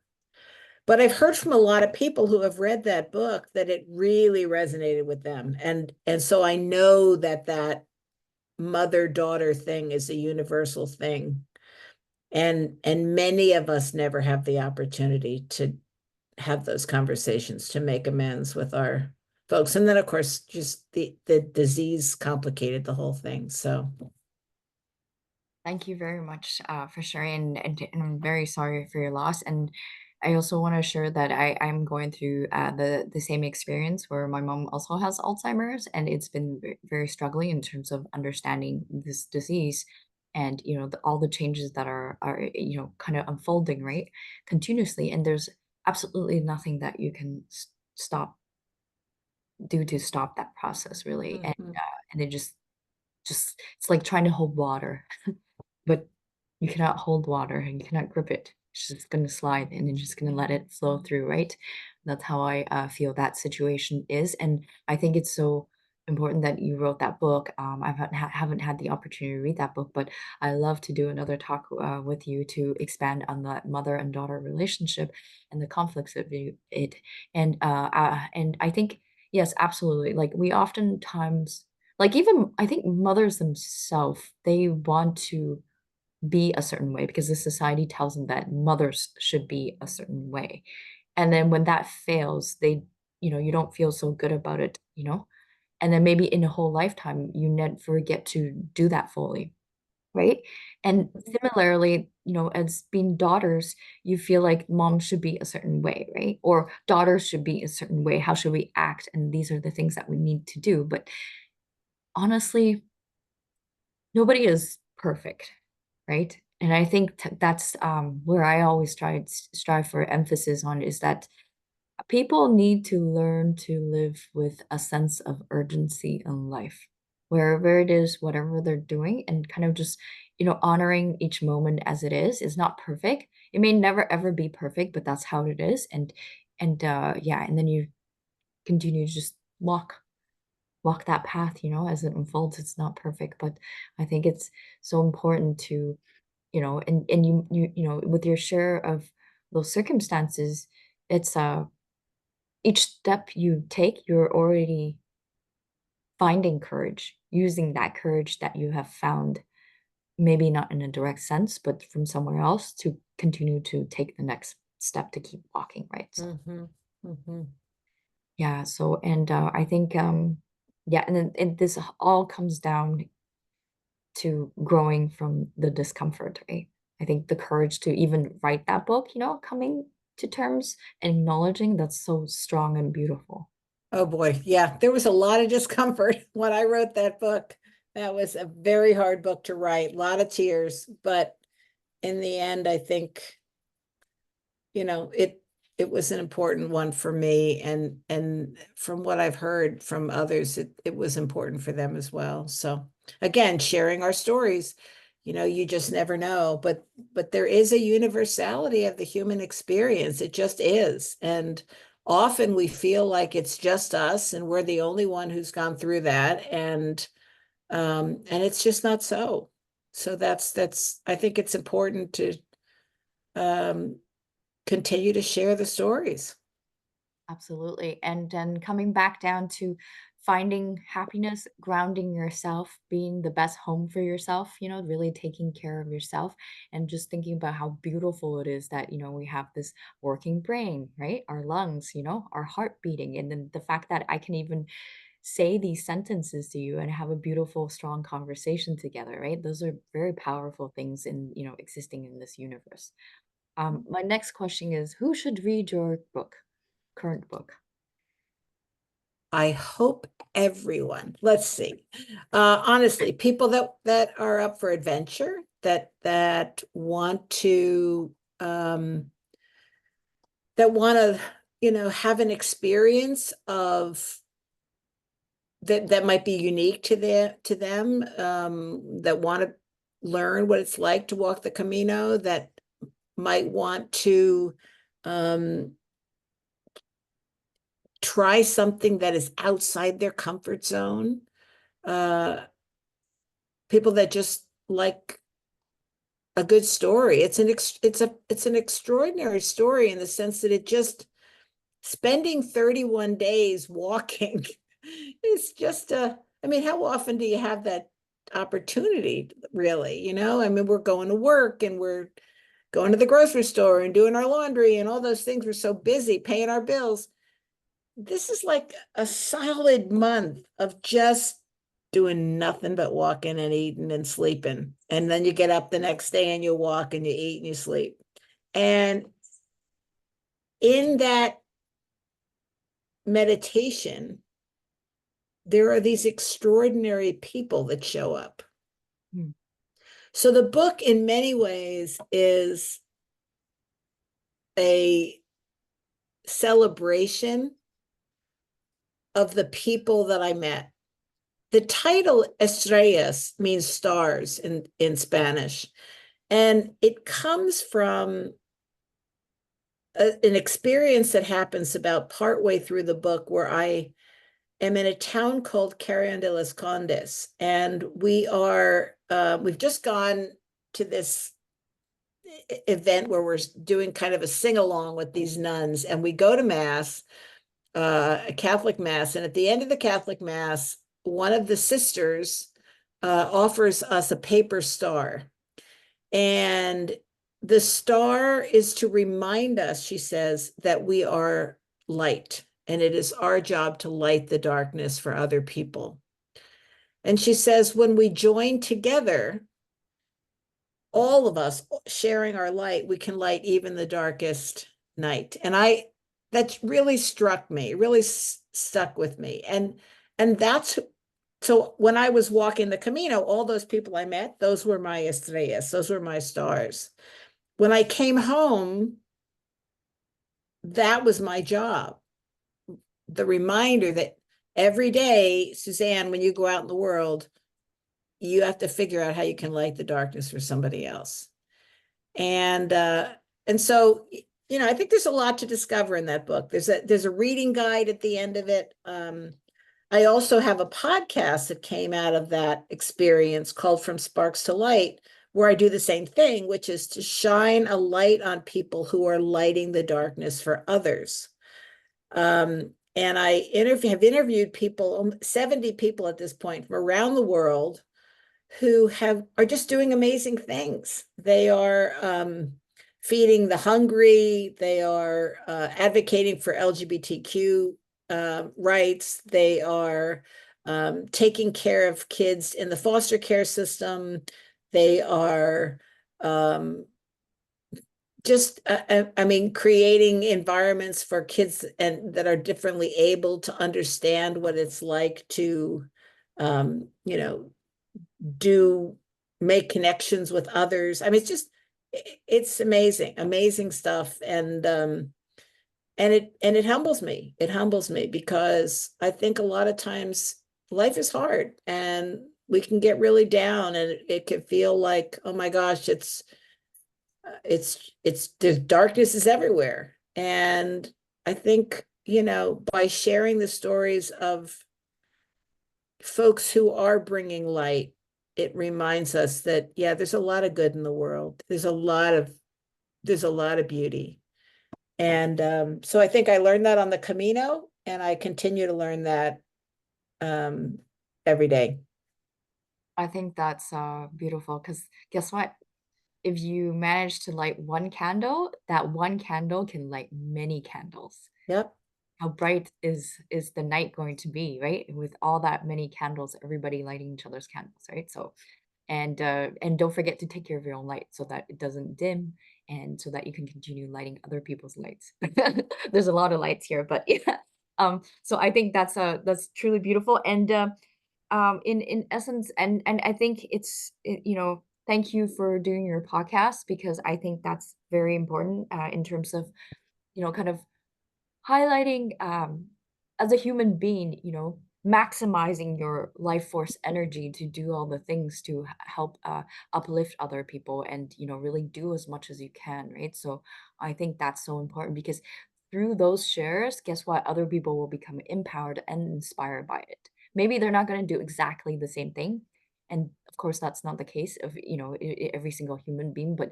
Speaker 2: But I've heard from a lot of people who have read that book that it really resonated with them. And so I know that mother-daughter thing is a universal thing. And many of us never have the opportunity to have those conversations, to make amends with our folks. And then of course, just the disease complicated the whole thing. So
Speaker 1: Thank you very much for sharing, and I'm very sorry for your loss. And I also want to share that I'm going through the same experience where my mom also has Alzheimer's, and it's been very struggling in terms of understanding this disease, and all the changes that are kind of unfolding right continuously, and there's absolutely nothing that you can stop do to stop that process really,
Speaker 2: mhm.
Speaker 1: and it just it's like trying to hold water. But you cannot hold water and you cannot grip it. It's just gonna slide and you're just gonna let it flow through, right? That's how I feel that situation is. And I think it's so important that you wrote that book. I haven't had the opportunity to read that book, but I love to do another talk with you to expand on that mother and daughter relationship and the conflicts of it. And I think, yes, absolutely. Like we oftentimes, like even I think mothers themselves, they want to be a certain way because the society tells them that mothers should be a certain way. And then when that fails, you don't feel so good about it. And then maybe in a whole lifetime, you never get to do that fully, right? And similarly, as being daughters, you feel like mom should be a certain way, right? Or daughters should be a certain way. How should we act? And these are the things that we need to do. But honestly, nobody is perfect, right? And I think that's where I always strive for emphasis on is that people need to learn to live with a sense of urgency in life, wherever it is, whatever they're doing, and kind of just, honoring each moment as it is not perfect. It may never ever be perfect, but that's how it is. And yeah, and then you continue to just walk that path, as it unfolds. It's not perfect, but I think it's so important to, and with your share of those circumstances, it's each step you take, you're already finding courage, using that courage that you have found maybe not in a direct sense, but from somewhere else to continue to take the next step to keep walking, right? So
Speaker 2: Mm-hmm. Mm-hmm.
Speaker 1: yeah, so and I think yeah, and then this all comes down to growing from the discomfort, right? I think the courage to even write that book, coming to terms and acknowledging that's so strong and beautiful.
Speaker 2: Oh boy, yeah, there was a lot of discomfort when I wrote that book. That was a very hard book to write, a lot of tears, but in the end, I think, it was an important one for me, and from what I've heard from others, it was important for them as well. So again, sharing our stories, you just never know, but there is a universality of the human experience. It just is. And often we feel like it's just us and we're the only one who's gone through that. And it's just not so. So that's I think it's important to um continue to share the stories.
Speaker 1: Absolutely. And then coming back down to finding happiness, grounding yourself, being the best home for yourself, really taking care of yourself and just thinking about how beautiful it is that, we have this working brain, right? Our lungs, our heart beating. And then the fact that I can even say these sentences to you and have a beautiful, strong conversation together, right? Those are very powerful things in, existing in this universe. My next question is, who should read your book? Current book.
Speaker 2: I hope everyone, let's see. Honestly, people that are up for adventure, that want to have an experience of that might be unique to them, that want to learn what it's like to walk the Camino, that might want to um try something that is outside their comfort zone. Uh, People that just like a good story. It's an extraordinary story in the sense that it just spending 31 days walking is just I mean, how often do you have that opportunity, really? I mean, we're going to work and we're going to the grocery store and doing our laundry and all those things. We're so busy paying our bills. This is like a solid month of just doing nothing but walking and eating and sleeping. And then you get up the next day and you walk and you eat and you sleep. And in that meditation, there are these extraordinary people that show up.
Speaker 1: Hmm.
Speaker 2: So the book, in many ways, is a celebration of the people that I met. The title Estrellas means stars in Spanish. And it comes from an experience that happens about partway through the book, where I am in a town called Carrion de los Condes. And we've just gone to this event where we're doing kind of a sing along with these nuns. And we go to Mass, a Catholic Mass. And at the end of the Catholic Mass, one of the sisters offers us a paper star. And the star is to remind us, she says, that we are light, and it is our job to light the darkness for other people. And she says, when we join together, all of us sharing our light, we can light even the darkest night. And that really struck me, really stuck with me. And that's so when I was walking the Camino, all those people I met, those were my estrellas, those were my stars. When I came home, that was my job. The reminder that every day, Suzanne, when you go out in the world, you have to figure out how you can light the darkness for somebody else. And so, I think there's a lot to discover in that book. There's a reading guide at the end of it. I also have a podcast that came out of that experience called From Sparks to Light, where I do the same thing, which is to shine a light on people who are lighting the darkness for others. And I have interviewed people, 70 people at this point, from around the world, who are just doing amazing things. They are feeding the hungry. They are advocating for LGBTQ rights. They are taking care of kids in the foster care system. They are just, I mean, creating environments for kids and that are differently able to understand what it's like to, you know, make connections with others. I mean, it's amazing, amazing stuff. And it humbles me. It humbles me because I think a lot of times life is hard and we can get really down and it can feel like, oh my gosh, the darkness is everywhere. And I think, by sharing the stories of folks who are bringing light, it reminds us that, yeah, there's a lot of good in the world. There's a lot of beauty. And so I think I learned that on the Camino, and I continue to learn that um, every day.
Speaker 1: I think that's beautiful because guess what? If you manage to light one candle, that one candle can light many candles.
Speaker 2: Yep.
Speaker 1: How bright is the night going to be, right? With all that many candles, everybody lighting each other's candles, right? So, and don't forget to take care of your own light so that it doesn't dim and so that you can continue lighting other people's lights. There's a lot of lights here, but yeah. So I think that's truly beautiful. And in essence, and I think thank you for doing your podcast because I think that's very important in terms of kind of highlighting as a human being, maximizing your life force energy to do all the things to help uplift other people and really do as much as you can, right? So I think that's so important because through those shares, guess what, other people will become empowered and inspired by it. Maybe they're not going to do exactly the same thing, and of course that's not the case of every single human being, but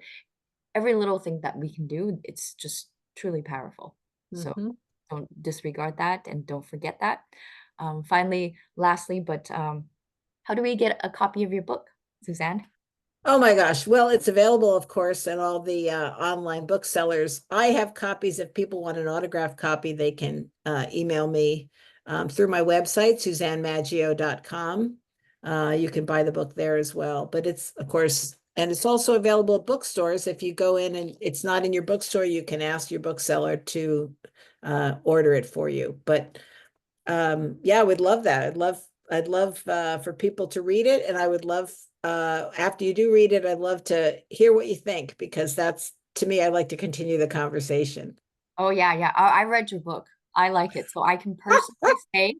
Speaker 1: every little thing that we can do, it's just truly powerful. So
Speaker 2: Mm-hmm.
Speaker 1: don't disregard that and don't forget that. Finally, lastly, but how do we get a copy of your book, Suzanne?
Speaker 2: Oh my gosh. Well, it's available, of course, in all the online booksellers. I have copies. If people want an autographed copy, they can email me through my website, suzannemaggio.com. You can buy the book there as well. But it's, of course, and it's also available at bookstores. If you go in and it's not in your bookstore, you can ask your bookseller to order it for you. But yeah, I would love that. I'd love for people to read it, and I would love after you do read it, I'd love to hear what you think because that's, to me, I like to continue the conversation.
Speaker 1: Oh yeah, yeah. I read your book. I like it. So I can personally say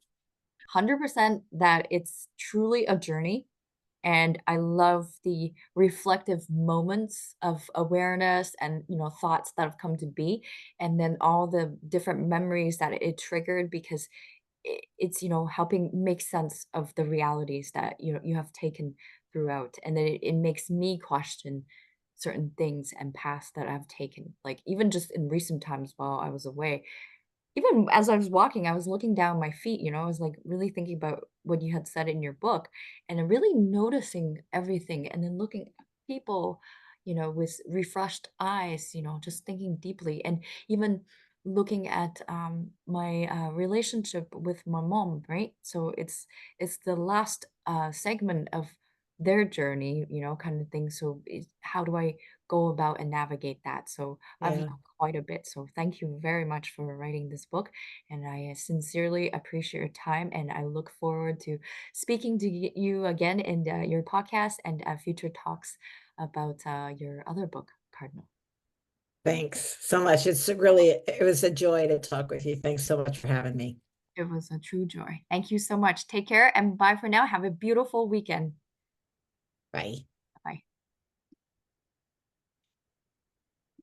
Speaker 1: 100% that it's truly a journey. And I love the reflective moments of awareness and thoughts that have come to be, and then all the different memories that it triggered because it's helping make sense of the realities that you have taken throughout, and then it makes me question certain things and paths that I've taken, like even just in recent times while I was away. Even as I was walking, I was looking down my feet, I was like really thinking about what you had said in your book and then really noticing everything and then looking at people, with refreshed eyes, just thinking deeply and even looking at my relationship with my mom, right? So it's the last segment of their journey, kind of thing. So how do I go about and navigate that? So I've
Speaker 2: Yeah.
Speaker 1: learned quite a bit. So thank you very much for writing this book. And I sincerely appreciate your time. And I look forward to speaking to you again in your podcast and future talks about your other book, Cardinal.
Speaker 2: Thanks so much. It was a joy to talk with you. Thanks so much for having me.
Speaker 1: It was a true joy. Thank you so much. Take care and bye for now. Have a beautiful weekend.
Speaker 2: Bye.